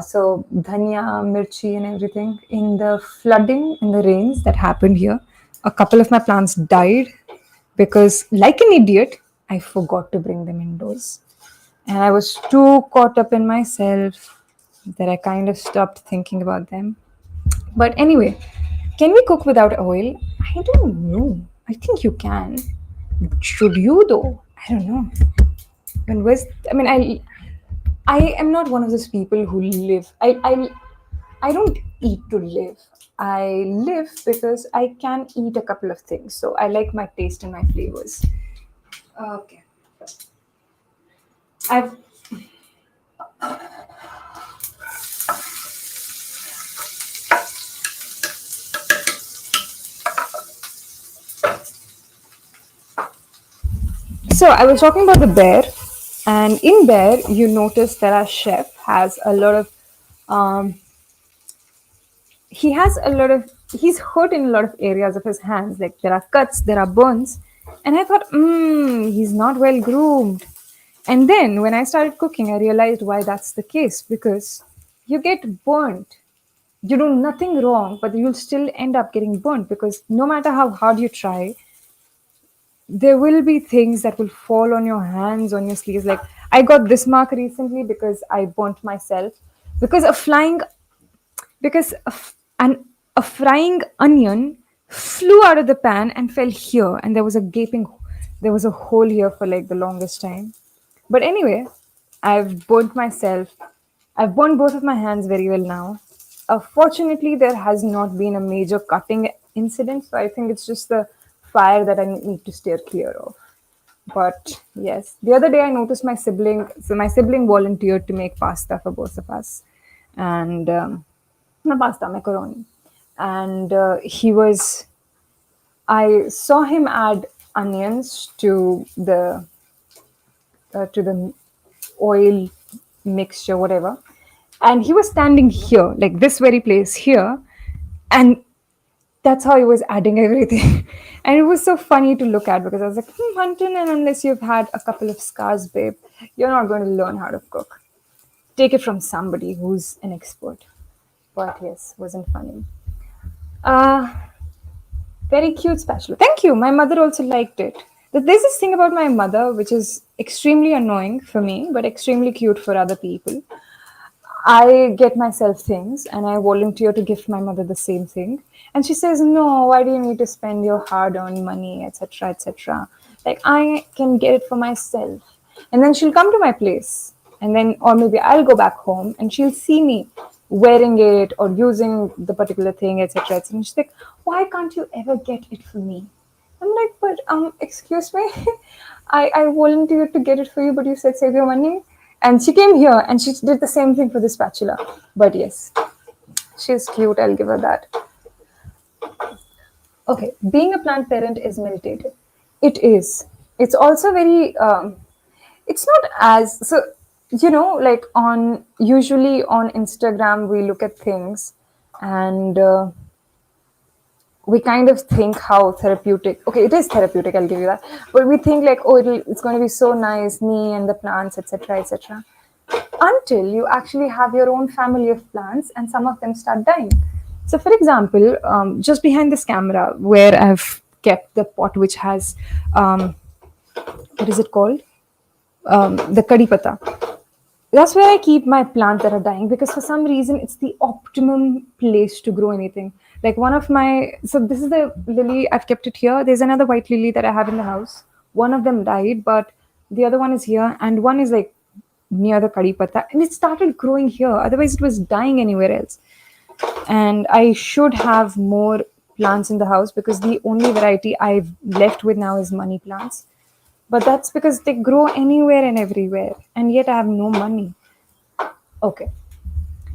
Speaker 1: So dhania, mirchi, and everything. In the flooding, in the rains that happened here, a couple of my plants died because, like an idiot, I forgot to bring them indoors. And I was too caught up in myself that I kind of stopped thinking about them. But anyway, can we cook without oil? I don't know. I think you can. Should you though? I don't know. And was I mean I am not one of those people who live. I don't eat to live. I live because I can eat a couple of things. So I like my taste and my flavors. Okay. I've So I was talking about the bear, and in bear, you notice that our chef has a lot of um, he has a lot of he's hurt in a lot of areas of his hands. Like there are cuts, there are burns, and I thought, he's not well groomed. And then when I started cooking, I realized why that's the case, because you get burnt. You do nothing wrong, but you'll still end up getting burnt, because no matter how hard you try, there will be things that will fall on your hands, on your sleeves. Like I got this mark recently because I burnt myself, because a frying onion flew out of the pan and fell here, and there was a hole here for like the longest time. But anyway, I've burnt myself. I've burnt both of my hands very well now. Fortunately, there has not been a major cutting incident, so I think it's just the fire that I need to steer clear of. But yes, the other day I noticed my sibling volunteered to make pasta for both of us, and not pasta, macaroni. And I saw him add onions to the oil mixture, whatever. And he was standing here, like this very place here, and that's how he was adding everything. And it was so funny to look at, because I was like, Hunton, and unless you've had a couple of scars, babe, you're not going to learn how to cook. Take it from somebody who's an expert. But yes, wasn't funny. Uh, Very cute spatula. Thank you. My mother also liked it. There's this thing about my mother which is extremely annoying for me, but extremely cute for other people. I get myself things and I volunteer to gift my mother the same thing. And she says, no, why do you need to spend your hard earned money, etc., etc.? Like I can get it for myself. And then she'll come to my place. And then, or maybe I'll go back home and she'll see me wearing it or using the particular thing, etc. etc. And she's like, why can't you ever get it for me? I'm like, but excuse me, I volunteered to get it for you, but you said save your money. And she came here and she did the same thing for the spatula. But yes, she's cute. I'll give her that. Okay, being a plant parent is meditative. It is. It's also very. It's not as so. Like on usually on Instagram, we look at things, and we kind of think how therapeutic. Okay, it is therapeutic. I'll give you that. But we think like, oh, it's going to be so nice, me and the plants, etc., etc. Until you actually have your own family of plants, and some of them start dying. So, for example, just behind this camera, where I've kept the pot which has, what is it called? The kadi pata. That's where I keep my plants that are dying because for some reason it's the optimum place to grow anything. Like one of my, so this is the lily, I've kept it here. There's another white lily that I have in the house. One of them died, but the other one is here, and one is like near the kadi pata, and it started growing here. Otherwise, it was dying anywhere else. And I should have more plants in the house because the only variety I've left with now is money plants. But that's because they grow anywhere and everywhere, and yet I have no money. Okay.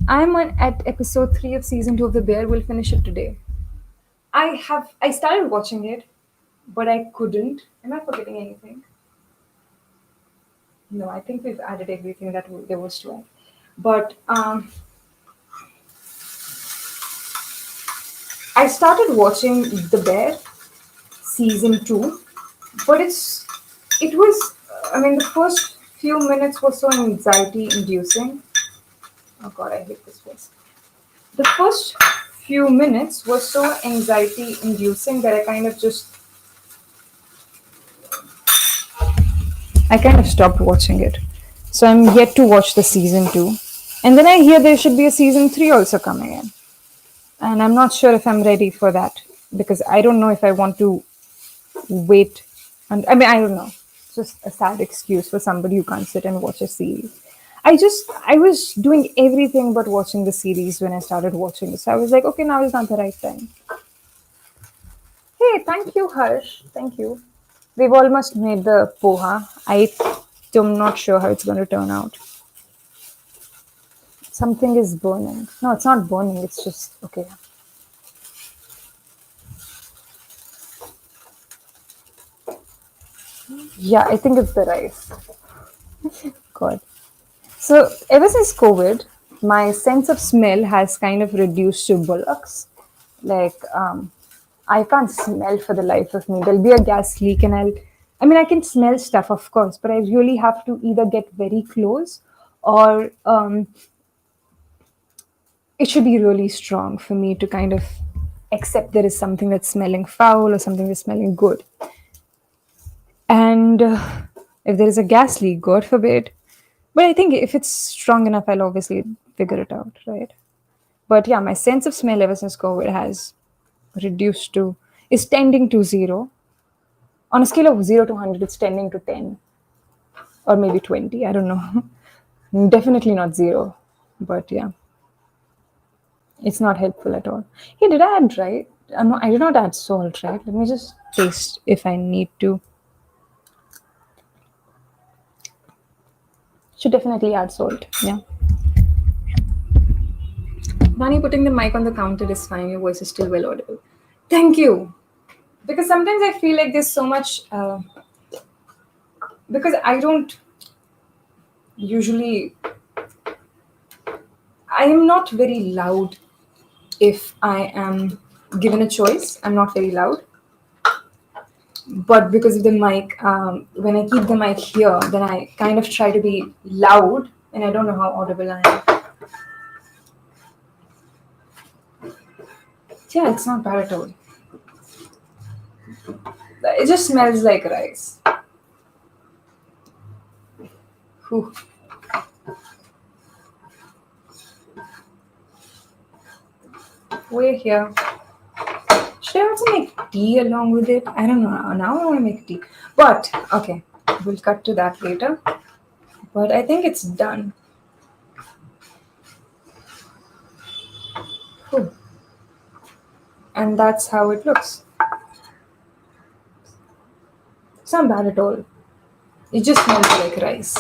Speaker 1: At episode 3 of season 2 of The Bear. We'll finish it today. I started watching it, but I couldn't. Am I forgetting anything? No, I think we've added everything that there was to add. But I started watching The Bear season 2, but it was, I mean, the first few minutes were so anxiety inducing. Oh god, I hate this place. The first few minutes were so anxiety inducing that I kind of stopped watching it. So I'm yet to watch the season 2. And then I hear there should be a season 3 also coming in. And I'm not sure if I'm ready for that because I don't know if I want to wait. And I mean, I don't know. It's just a sad excuse for somebody who can't sit and watch a series. I was doing everything but watching the series when I started watching it. So I was like, okay, now is not the right time. Hey, thank you, Harsh. Thank you. We've almost made the poha. I'm not sure how it's going to turn out. Something is burning. No, it's not burning. It's just okay. Yeah, I think it's the rice. God. So ever since COVID, my sense of smell has kind of reduced to bullocks. Like I can't smell for the life of me. There'll be a gas leak, and I mean, I can smell stuff, of course, but I really have to either get very close or it should be really strong for me to kind of accept there is something that's smelling foul or something that's smelling good. And if there is a gas leak, God forbid. But I think if it's strong enough, I'll obviously figure it out, right? But yeah, my sense of smell ever since COVID has reduced to, is tending to zero. On a scale of 0 to 100, it's tending to 10 or maybe 20. I don't know. Definitely not zero. But yeah, it's not helpful at all. Hey, did I add right? I did not add salt, right? Let me just taste if I need to. Should definitely add salt. Yeah. Vaani, putting the mic on the counter is fine. Your voice is still well audible. Thank you. Because sometimes I feel like there's so much. Because I don't usually. I am not very loud if I am given a choice. I'm not very loud. But because of the mic, when I keep the mic here, then I kind of try to be loud, and I don't know how audible I am. Yeah, it's not bad at all. It just smells like rice. Whew. We're here. Should I also make tea along with it? I don't know. Now I want to make tea. But, okay, we'll cut to that later. But I think it's done. Whew. And that's how it looks. It's not bad at all. It just smells like rice.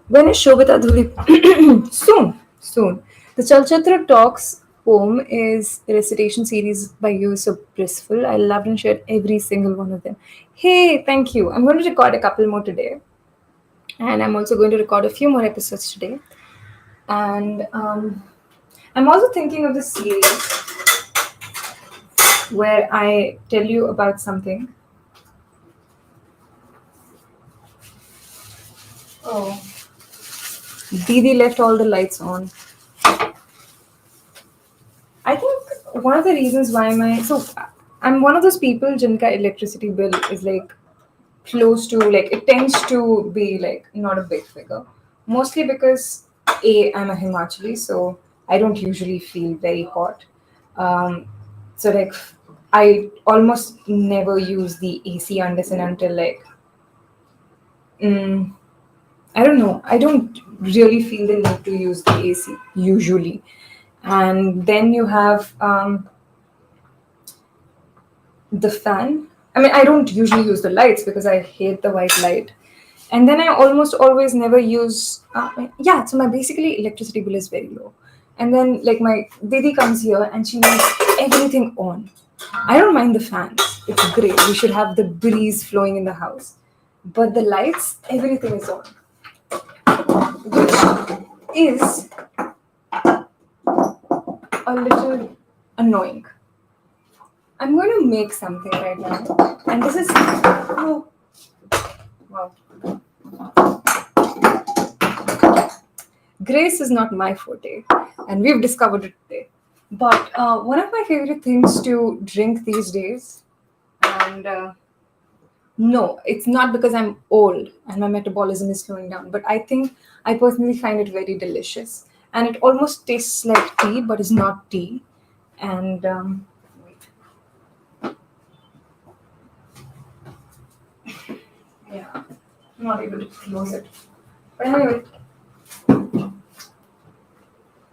Speaker 1: When is show with Adhuli? Soon, soon. The Chalchitra Talks poem is a recitation series by you, so blissful. I loved and shared every single one of them. Hey, thank you. I'm going to record a couple more today, and I'm also going to record a few more episodes today. And I'm also thinking of the series where I tell you about something. Oh, Didi left all the lights on. I think one of the reasons why I'm one of those people jinka electricity bill is like close to, like, it tends to be like not a big figure. Mostly because I'm a Himachali, so I don't usually feel very hot. Um, so like I almost never use the AC unless and until like mm, I don't know. I don't really feel the need to use the AC usually. And then you have the fan. I mean, I don't usually use the lights because I hate the white light. And then I almost always never use. Yeah, so my basically electricity bill is very low. And then like my Didi comes here and she leaves everything on. I don't mind the fans. It's great. We should have the breeze flowing in the house. But the lights, everything is on, which is a little annoying. I'm going to make something right now, and this is oh, wow. Grace is not my forte, and we've discovered it today. But one of my favorite things to drink these days, and no, it's not because I'm old and my metabolism is slowing down, but I think I personally find it very delicious, and it almost tastes like tea, but it's not tea. And wait, yeah, I'm not able to close it. But anyway,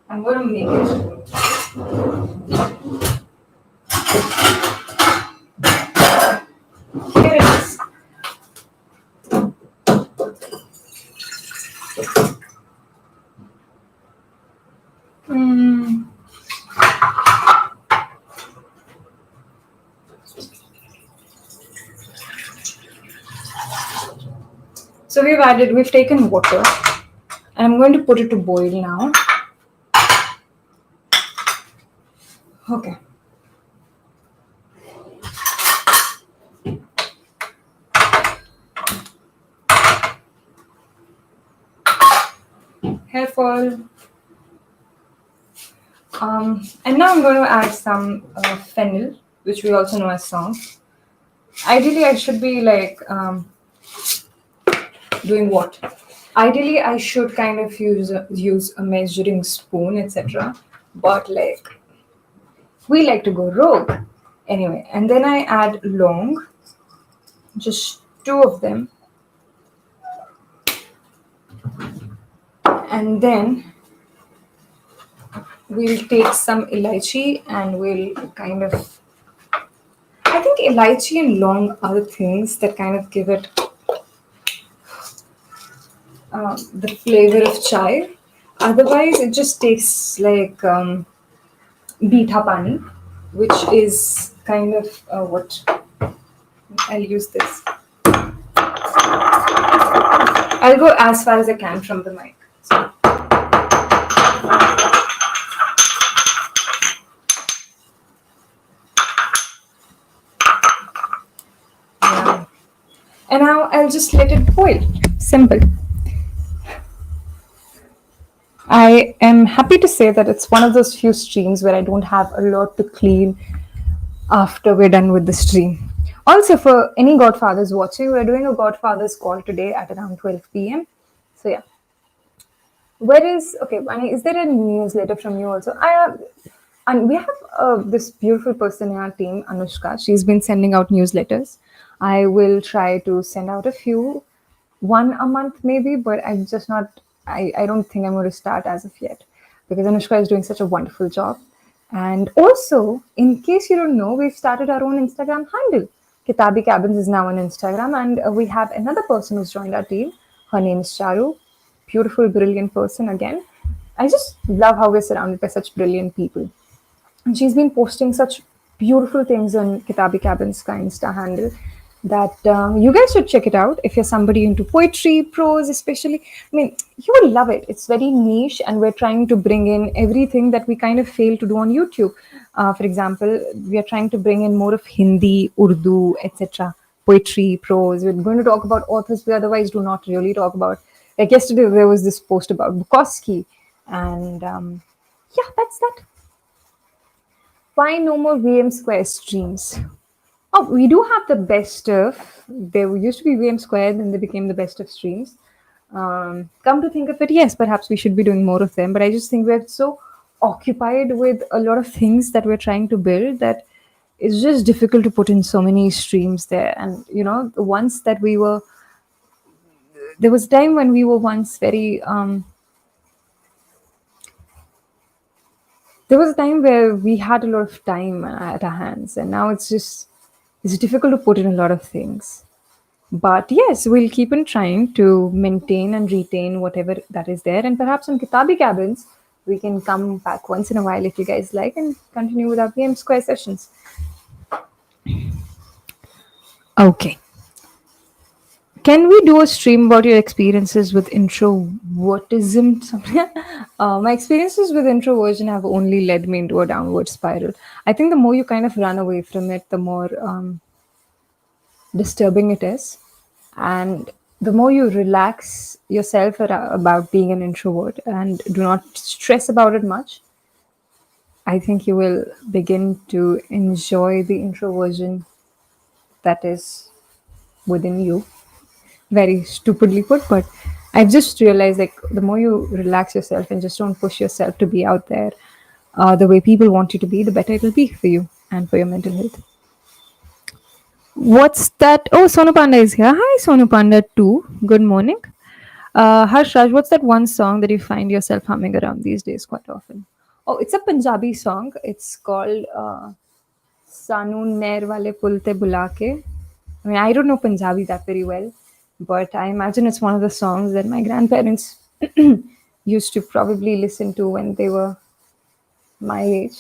Speaker 1: I'm going to make it. Here it is. Mm. So we've taken water, and I'm going to put it to boil now. Okay. Hair fall. And now I'm going to add some fennel, which we also know as song. Ideally, I should be like doing what? Ideally, I should kind of use a measuring spoon, etc. But like we like to go rogue anyway. And then I add long, just two of them, and then we'll take some elaichi and we'll kind of. I think elaichi and long are the things that kind of give it the flavor of chai. Otherwise, it just tastes like beetha pani, which is kind of what I'll use this. I'll go as far as I can from the mic. So. Yeah. And now I'll just let it boil. Simple. I am happy to say that it's one of those few streams where I don't have a lot to clean after we're done with the stream. Also, for any Godfathers watching, we're doing a Godfathers call today at around 12 p.m. So, yeah. Where is, okay, Vaani, is there a newsletter from you also? And we have this beautiful person in our team, Anushka. She's been sending out newsletters. I will try to send out a few, one a month maybe, but I'm just not, I don't think I'm going to start as of yet because Anushka is doing such a wonderful job. And also, in case you don't know, we've started our own Instagram handle. Kitabi Cabins is now on Instagram, and we have another person who's joined our team. Her name is Charu. Beautiful, brilliant person again. I just love how we're surrounded by such brilliant people. And she's been posting such beautiful things on Kitabi Cabin's ka Insta handle that you guys should check it out if you're somebody into poetry, prose, especially. I mean, you will love it. It's very niche, and we're trying to bring in everything that we kind of fail to do on YouTube. For example, we are trying to bring in more of Hindi, Urdu, etc., poetry, prose. We're going to talk about authors we otherwise do not really talk about. Like yesterday, there was this post about Bukowski, and yeah, that's that. Why no more VM Square streams? Oh, we do have the best of. There used to be VM Square, then they became the best of streams. Come to think of it, yes, perhaps we should be doing more of them. But I just think we're so occupied with a lot of things that we're trying to build that it's just difficult to put in so many streams there. And you know, the ones that we were, there was a time when we were once very there was a time where we had a lot of time at our hands, and now it's difficult to put in a lot of things. But yes, we'll keep on trying to maintain and retain whatever that is there, and perhaps on Kitabi Cabins we can come back once in a while if you guys like and continue with our PM Square sessions. Okay. Can we do a stream about your experiences with introvertism? My experiences with introversion have only led me into a downward spiral. I think the more you kind of run away from it, the more disturbing it is. And the more you relax yourself about being an introvert and do not stress about it much, I think you will begin to enjoy the introversion that is within you. Very stupidly put, but I've just realized like the more you relax yourself and just don't push yourself to be out there the way people want you to be, the better it will be for you and for your mental health. What's that? Oh, Sonu Panda is here. Hi, Sonu Panda too. Good morning. Harsh Raj, what's that one song that you find yourself humming around these days quite often? Oh, it's a Punjabi song. It's called Sanu Nair Wale Pul Te Bula Ke. I mean, I don't know Punjabi that very well, but I imagine it's one of the songs that my grandparents used to probably listen to when they were my age.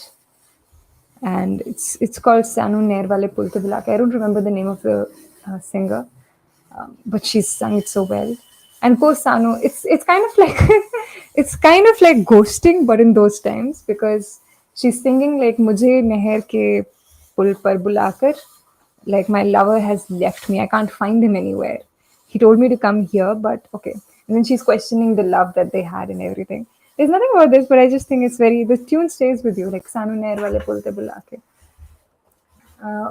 Speaker 1: And it's called Sanu Nair Wale Pul Te Bula Ke. I don't remember the name of the singer, but she's sung it so well. And poor Sanu, it's kind of like it's kind of like ghosting, but in those times because she's singing like "Mujhe Neher ke pul par bulakar," like my lover has left me. I can't find him anywhere. He told me to come here, but okay. And then she's questioning the love that they had and everything. There's nothing about this, but I just think it's very. The tune stays with you, like "Sanu Nair wale pul te bulake."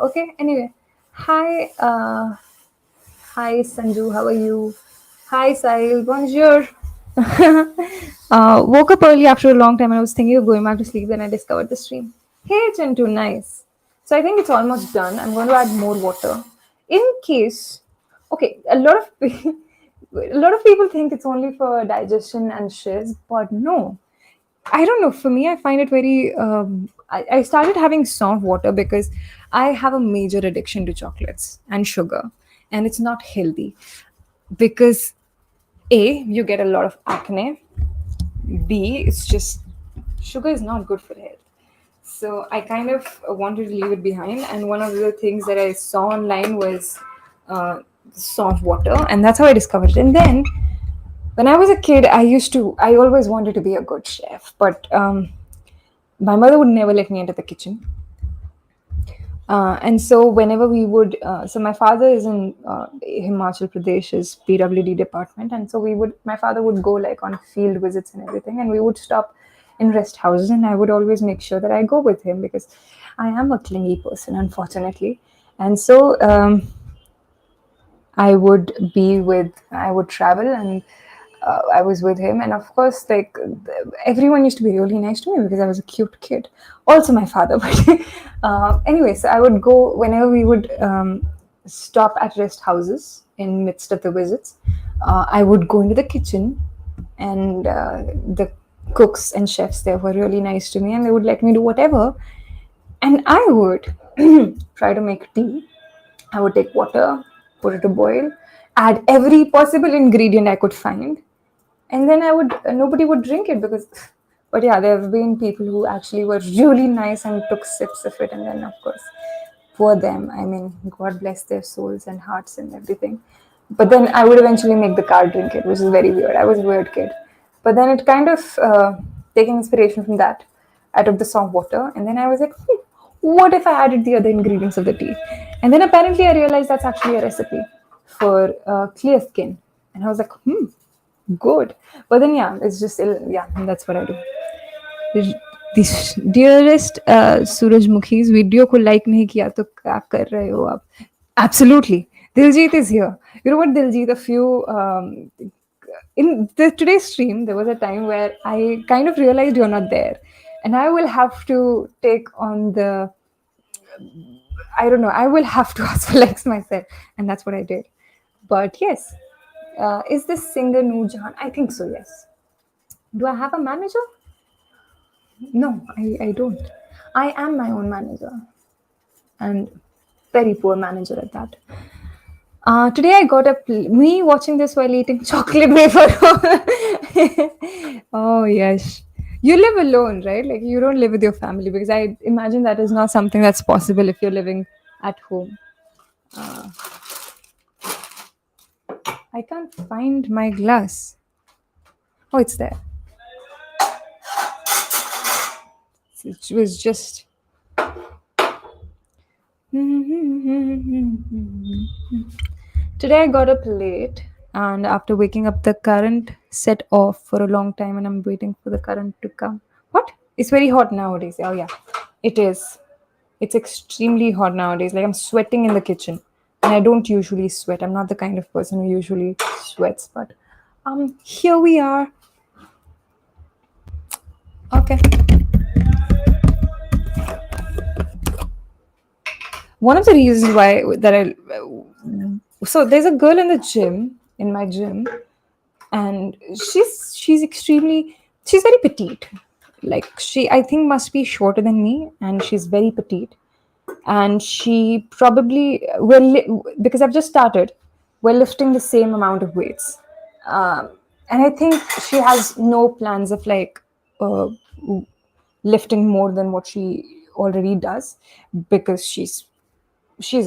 Speaker 1: Okay. Anyway, hi. Hi, Sanju, how are you? Hi, Sahil, bonjour. Woke up early after a long time and I was thinking of going back to sleep. Then I discovered the stream. Hey, Chintu, nice. So I think it's almost done. I'm going to add more water. In case, okay, a lot of people think it's only for digestion and shiz, but no. I don't know. For me, I find it very. I started having soft water because I have a major addiction to chocolates and sugar, and it's not healthy because A, you get a lot of acne. B, it's just sugar is not good for health. So I kind of wanted to leave it behind, and one of the things that I saw online was soft water, and that's how I discovered it. And then when I was a kid, I always wanted to be a good chef, but my mother would never let me enter the kitchen. And so whenever we would, so my father is in Himachal Pradesh's PWD department, and so my father would go like on field visits and everything, and we would stop in rest houses, and I would always make sure that I go with him because I am a clingy person, unfortunately, and so I would travel and I was with him, and of course, like everyone used to be really nice to me because I was a cute kid. Also, my father. But anyway, so I would go whenever we would stop at rest houses in midst of the visits. I would go into the kitchen, and the cooks and chefs there were really nice to me, and they would let me do whatever. And I would try to make tea. I would take water, put it to boil, add every possible ingredient I could find, and then I would nobody would drink it because. But yeah, there have been people who actually were really nice and took sips of it, and then of course, poor them. I mean, God bless their souls and hearts and everything. But then I would eventually make the car drink it, which is very weird. I was a weird kid. But then it kind of taking inspiration from that, I took the salt water and then I was like, what if I added the other ingredients of the tea? And then apparently I realized that's actually a recipe for clear skin. And I was like, good. But then yeah, it's just yeah, that's what I do. This dearest सूरजमुखीज video को like नहीं किया तो क्या कर रहे हो आप? Absolutely, Diljit is here. You know what, Diljit? A few in today's stream, there was a time where I kind of realized you're not there, and I will have to take on the. I don't know. I will have to ask for likes myself, and that's what I did. But yes, is this singer Noorjahan? I think so. Yes. Do I have a manager? No, I don't. I am my own manager, and very poor manager at that. Today I got me watching this while eating chocolate wafer. Oh yes, you live alone, right? Like you don't live with your family because I imagine that is not something that's possible if you're living at home. I can't find my glass. Oh, it's there. It was just. Today I got up late, and after waking up, the current set off for a long time, and I'm waiting for the current to come. What? It's very hot nowadays. Oh yeah, it is. It's extremely hot nowadays. Like I'm sweating in the kitchen, and I don't usually sweat. I'm not the kind of person who usually sweats, but here we are. Okay. One of the reasons why that I so there's a girl in the gym in my gym, and she's very petite. Like she I think must be shorter than me, and she's very petite. And she probably because I've just started, we're lifting the same amount of weights, and I think she has no plans of like lifting more than what she already does because she's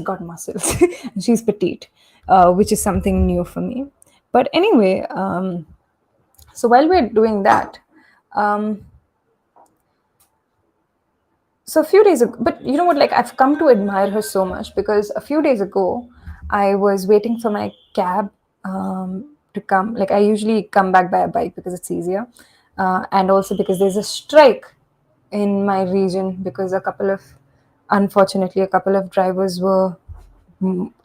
Speaker 1: got muscles and she's petite, which is something new for me. But anyway, so while we're doing that, so a few days ago, but you know what, like I've come to admire her so much because a few days ago I was waiting for my cab to come. Like I usually come back by a bike because it's easier, and also because there's a strike in my region because unfortunately a couple of drivers were,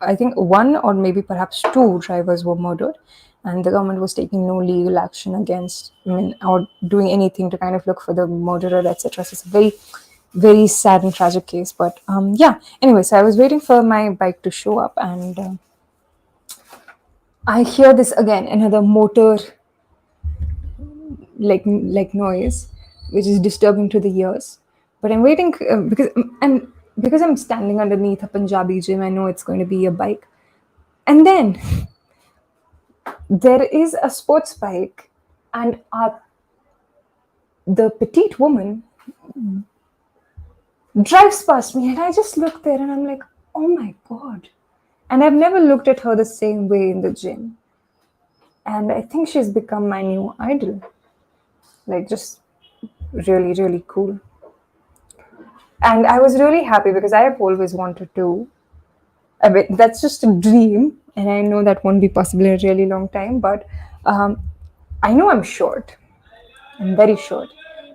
Speaker 1: I think one or maybe perhaps two drivers were murdered, and the government was taking no legal action against, or doing anything to kind of look for the murderer, etc. So it's a very, very sad and tragic case. But yeah. Anyway, so I was waiting for my bike to show up, and I hear this again, another motor like noise, which is disturbing to the ears. But I'm waiting because I'm standing underneath a Punjabi gym. I know it's going to be a bike, and then there is a sports bike, and the petite woman drives past me, and I just look there, and I'm like, oh my god! And I've never looked at her the same way in the gym, and I think she's become my new idol. Like just really, really cool. And I was really happy because I have always wanted to. I mean, that's just a dream, and I know that won't be possible in a really long time. But I know I'm short. I'm very short,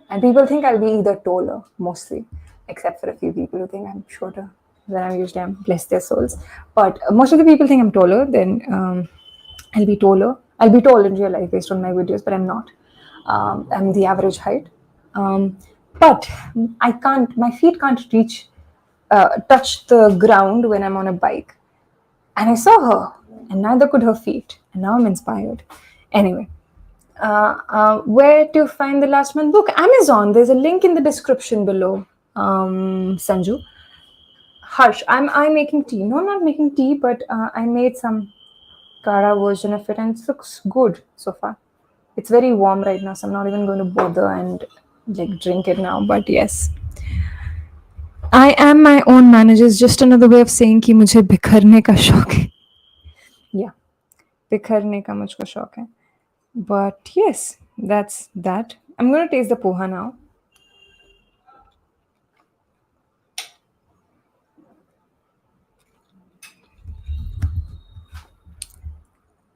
Speaker 1: and people think I'll be either taller, mostly, except for a few people who think I'm shorter than I usually am. Bless their souls. But most of the people think I'm taller than I'll be taller. I'll be tall in real life based on my videos, but I'm not. I'm the average height. Um, but I can't. My feet can't touch the ground when I'm on a bike. And I saw her, and neither could her feet. And now I'm inspired. Anyway, where to find the last month book? Amazon. There's a link in the description below. Sanju. Harsh, I'm making tea. No, I'm not making tea, but I made some Kara version of it, and it looks good so far. It's very warm right now, so I'm not even going to bother and like drink it now. But yes, I am my own manager. Is just another way of saying कि मुझे बिखरने का शौक है. Yeah, बिखरने का मुझको शौक है. But yes, that's that. I'm gonna taste the poha now.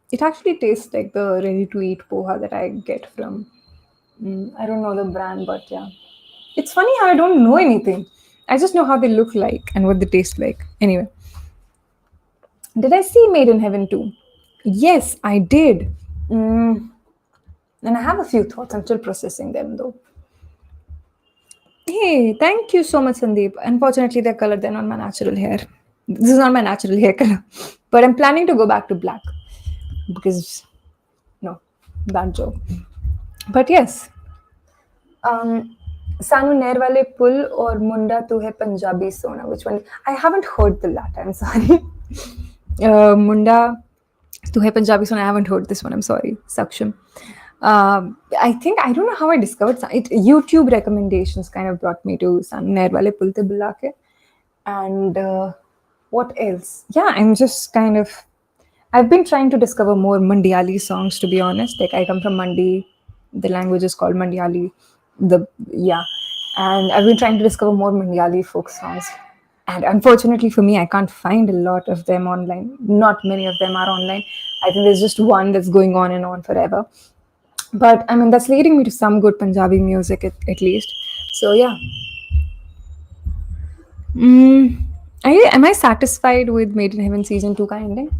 Speaker 1: It actually tastes like the ready-to-eat poha that I get from. I don't know the brand, but yeah, it's funny how I don't know anything. I just know how they look like and what they taste like. Anyway, did I see Made in Heaven too? Yes, I did. Mm, and I have a few thoughts. I'm still processing them though. Hey, thank you so much, Sandeep. Unfortunately, they're colored. They're not my natural hair. This is not my natural hair color. But I'm planning to go back to black because, no, bad joke. But yes, Sanu Nair wale pull or Munda tu hai Punjabi sona. Which one? I haven't heard the latter. I'm sorry. Munda tu hai Punjabi sona. I haven't heard this one. I'm sorry. Saksham. I think I don't know how I discovered it. YouTube recommendations kind of brought me to Sanu Nair wale pull te bulla ke. And what else? Yeah, I'm just kind of. I've been trying to discover more Mandyali songs, to be honest. Like I come from Mandi, the language is called Mandyali. Yeah, and I've been trying to discover more Mandyali folk songs. And unfortunately for me, I can't find a lot of them online. Not many of them are online. I think there's just one that's going on and on forever. But I mean, that's leading me to some good Punjabi music at least. So yeah. Mm, am I satisfied with Made in Heaven season 2 kind of ending?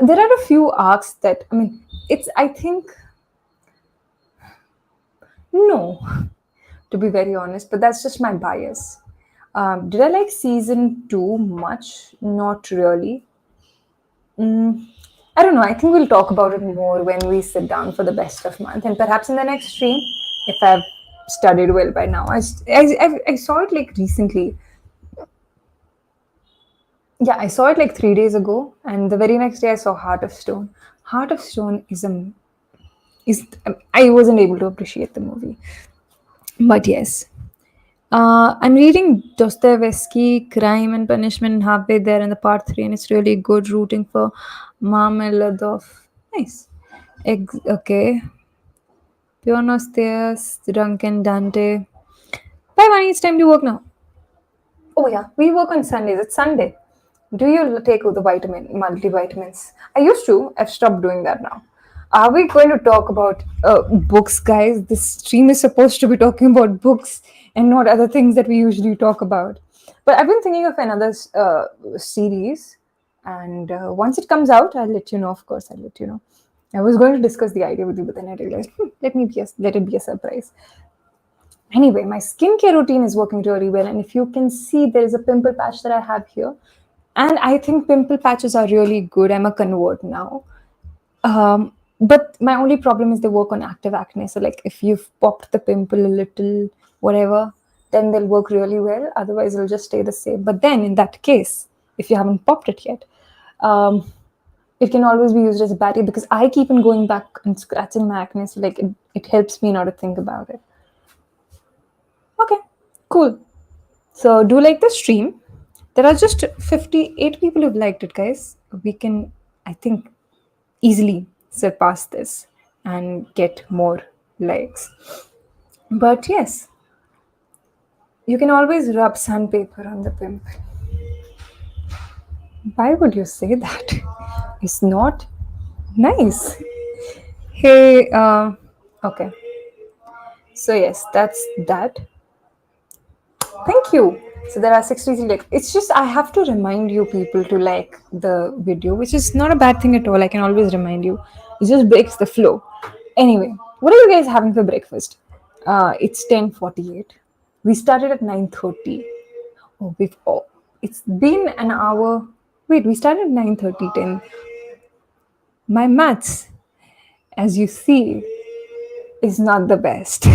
Speaker 1: There are a few arcs that I mean, it's I think no, to be very honest, but that's just my bias. Did I like season 2 much? Not really. I don't know. I think we'll talk about it more when we sit down for the best of month, and perhaps in the next stream, if I've studied well by now. I saw it like recently. Yeah, I saw it like 3 days ago, and the very next day I saw Heart of Stone. Heart of Stone is I wasn't able to appreciate the movie, but yes. I'm reading Dostoevsky, Crime and Punishment, halfway there in the part 3, and it's really good rooting for Marmeladov. Nice. Okay. Buenos dias, Drunken Dante. Bye, Vaani, it's time to work now. Oh, yeah, we work on Sundays. It's Sunday. Do you take the multivitamins? I used to. I've stopped doing that now. Are we going to talk about books, guys? This stream is supposed to be talking about books and not other things that we usually talk about. But I've been thinking of another series, and once it comes out, I'll let you know. Of course, I'll let you know. I was going to discuss the idea with you, but then I realized let it be a surprise. Anyway, my skincare routine is working really well, and if you can see, there is a pimple patch that I have here, and I think pimple patches are really good. I'm a convert now. But my only problem is they work on active acne. So like if you've popped the pimple a little, whatever, then they'll work really well. Otherwise, it'll just stay the same. But then in that case, if you haven't popped it yet, it can always be used as a battery because I keep on going back and scratching my acne. So like it helps me not to think about it. Okay, cool. So do like the stream. There are just 58 people who've liked it, guys. We can, I think, easily surpass this and get more likes. But yes, you can always rub sandpaper on the pimple. Why would you say that? It's not nice. Hey, okay. So yes, that's that. Thank you. So there are 63 like it's just I have to remind you people to like the video, which is not a bad thing at all. I can always remind you. It just breaks the flow. Anyway, what are you guys having for breakfast? It's 10:48. We started at 9:30. It's been an hour. Wait, we started at 9:30, 10. My maths, as you see, is not the best.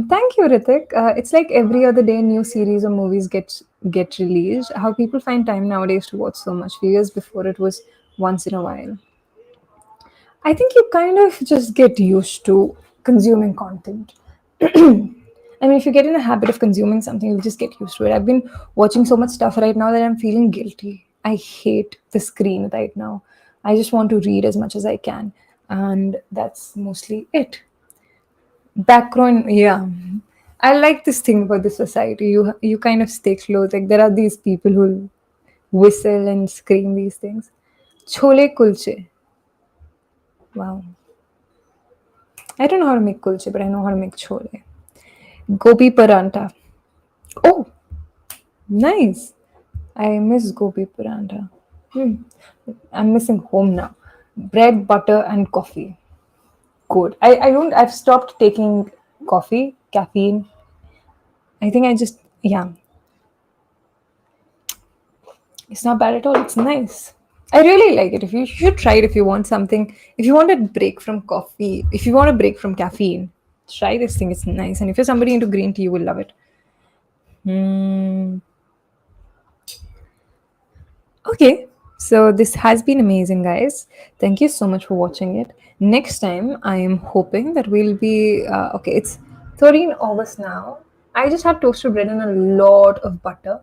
Speaker 1: Thank you, Ritik. It's like every other day, new series or movies get released. How people find time nowadays to watch so much. Few years before, it was once in a while. I think you kind of just get used to consuming content. I mean, if you get in a habit of consuming something, you just get used to it. I've been watching so much stuff right now that I'm feeling guilty. I hate the screen right now. I just want to read as much as I can, and that's mostly it. Background, yeah. I like this thing about the society. You kind of stay close. Like there are these people who whistle and scream these things. Chole kulche. Wow. I don't know how to make kulche, but I know how to make chole. Gobi paranta. Oh, nice. I miss gobi paranta. Hmm. I'm missing home now. Bread, butter, and coffee. Good. I've stopped taking coffee, caffeine. I think I just, yeah, it's not bad at all. It's nice. I really like it. If you should try it if you want something, if you want a break from coffee, if you want a break from caffeine, try this thing. It's nice. And if you're somebody into green tea, you will love it. Hmm. Okay, so this has been amazing, guys. Thank you so much for watching it. Next time, I am hoping that we'll be okay. It's 13 August now. I just had toasted bread and a lot of butter.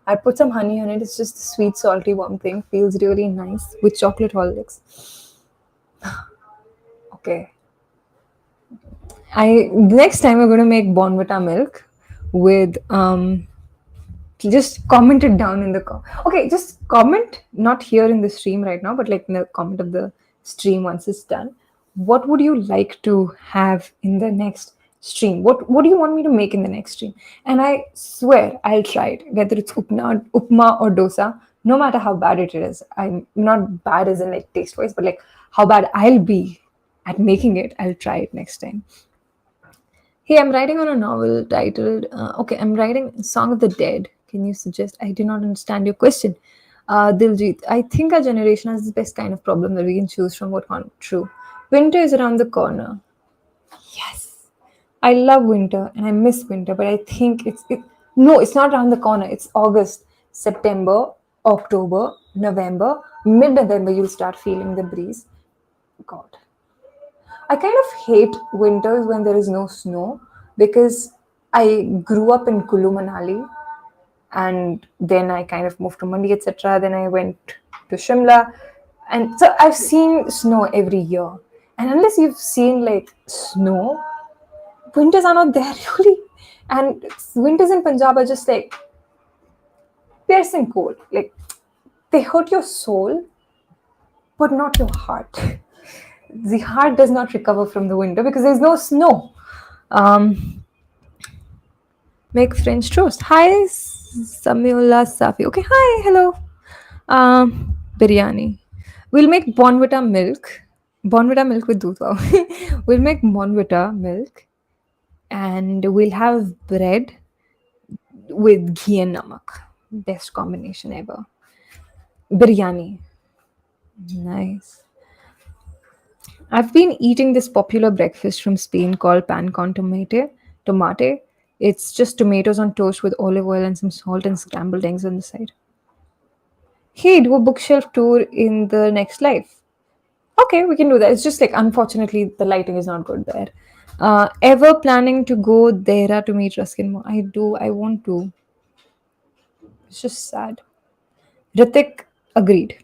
Speaker 1: I put some honey on it. It's just a sweet, salty, warm thing. Feels really nice with chocolate horlicks. Okay, I next time we're gonna make Bonvita milk with just comment it down in the okay, just comment, not here in the stream right now, but like in the comment of the stream once it's done. What would you like to have in the next stream? What do you want me to make in the next stream? And I swear I'll try it, whether it's upma or dosa, no matter how bad it is. I'm not bad as in like taste wise, but like how bad I'll be at making it, I'll try it next time. Hey, I'm writing on a novel titled, okay, I'm writing Song of the Dead. Can you suggest? I do not understand your question. Diljit, I think our generation has the best kind of problem that we can choose from what can't true. Winter is around the corner. Yes. I love winter and I miss winter, but I think no, it's not around the corner. It's August, September, October, November, mid November, you'll start feeling the breeze. God. I kind of hate winters when there is no snow because I grew up in Kulu Manali and then I kind of moved to Mandi, etc. Then I went to Shimla, and so I've seen snow every year. And unless you've seen like snow, winters are not there really. And winters in Punjab are just like piercing cold. Like they hurt your soul, but not your heart. The heart does not recover from the winter because there's no snow. Um, make French toast. Hi, Samiola Safi. Okay, hi, hello. Biryani. We'll make Bonvita milk. Bonvita milk with doodh. Wow. We'll make Bonvita milk and we'll have bread with ghee and namak. Best combination ever. Biryani. Nice. I've been eating this popular breakfast from Spain called pan con tomate. Tomate. It's just tomatoes on toast with olive oil and some salt and scrambled eggs on the side. Hey, do a bookshelf tour in the next life. Okay, we can do that. It's just like unfortunately the lighting is not good there. Ever planning to go there to meet Ruskin? I do. I want to. It's just sad. Ritik agreed.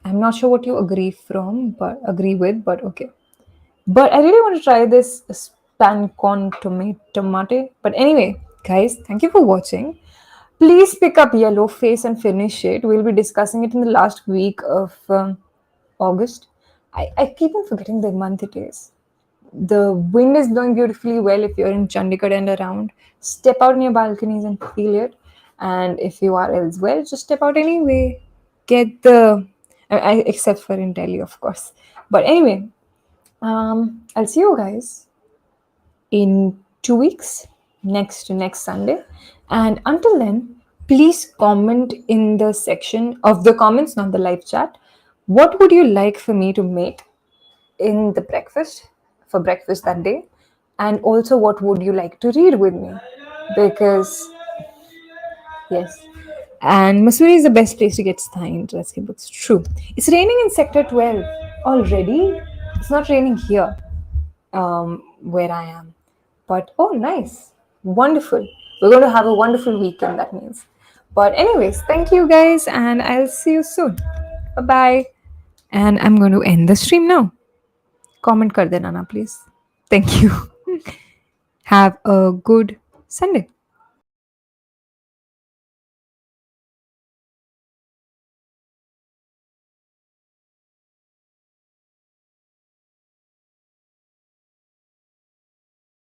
Speaker 1: I'm not sure what you agree with, but okay. But I really want to try this span con tomate. But anyway, guys, thank you for watching. Please pick up Yellow Face and finish it. We'll be discussing it in the last week of August. I keep on forgetting the month it is. The wind is blowing beautifully well if you're in Chandigarh and around. Step out in your balconies and feel it. And if you are elsewhere, just step out anyway. Get the, except for in Delhi, of course. But anyway, I'll see you guys in 2 weeks, next to next Sunday. And until then, please comment in the section of the comments, not the live chat. What would you like for me to make in the breakfast for breakfast that day? And also, what would you like to read with me? Because, yes. And Missouri is the best place to get Thai interesting books. True. It's raining in Sector 12 already. It's not raining here, where I am. But oh, nice. Wonderful. We're going to have a wonderful weekend, that means. But, anyways, thank you guys, and I'll see you soon. Bye bye. And I'm going to end the stream now. Comment kar dena na, please. Thank you. Have a good Sunday.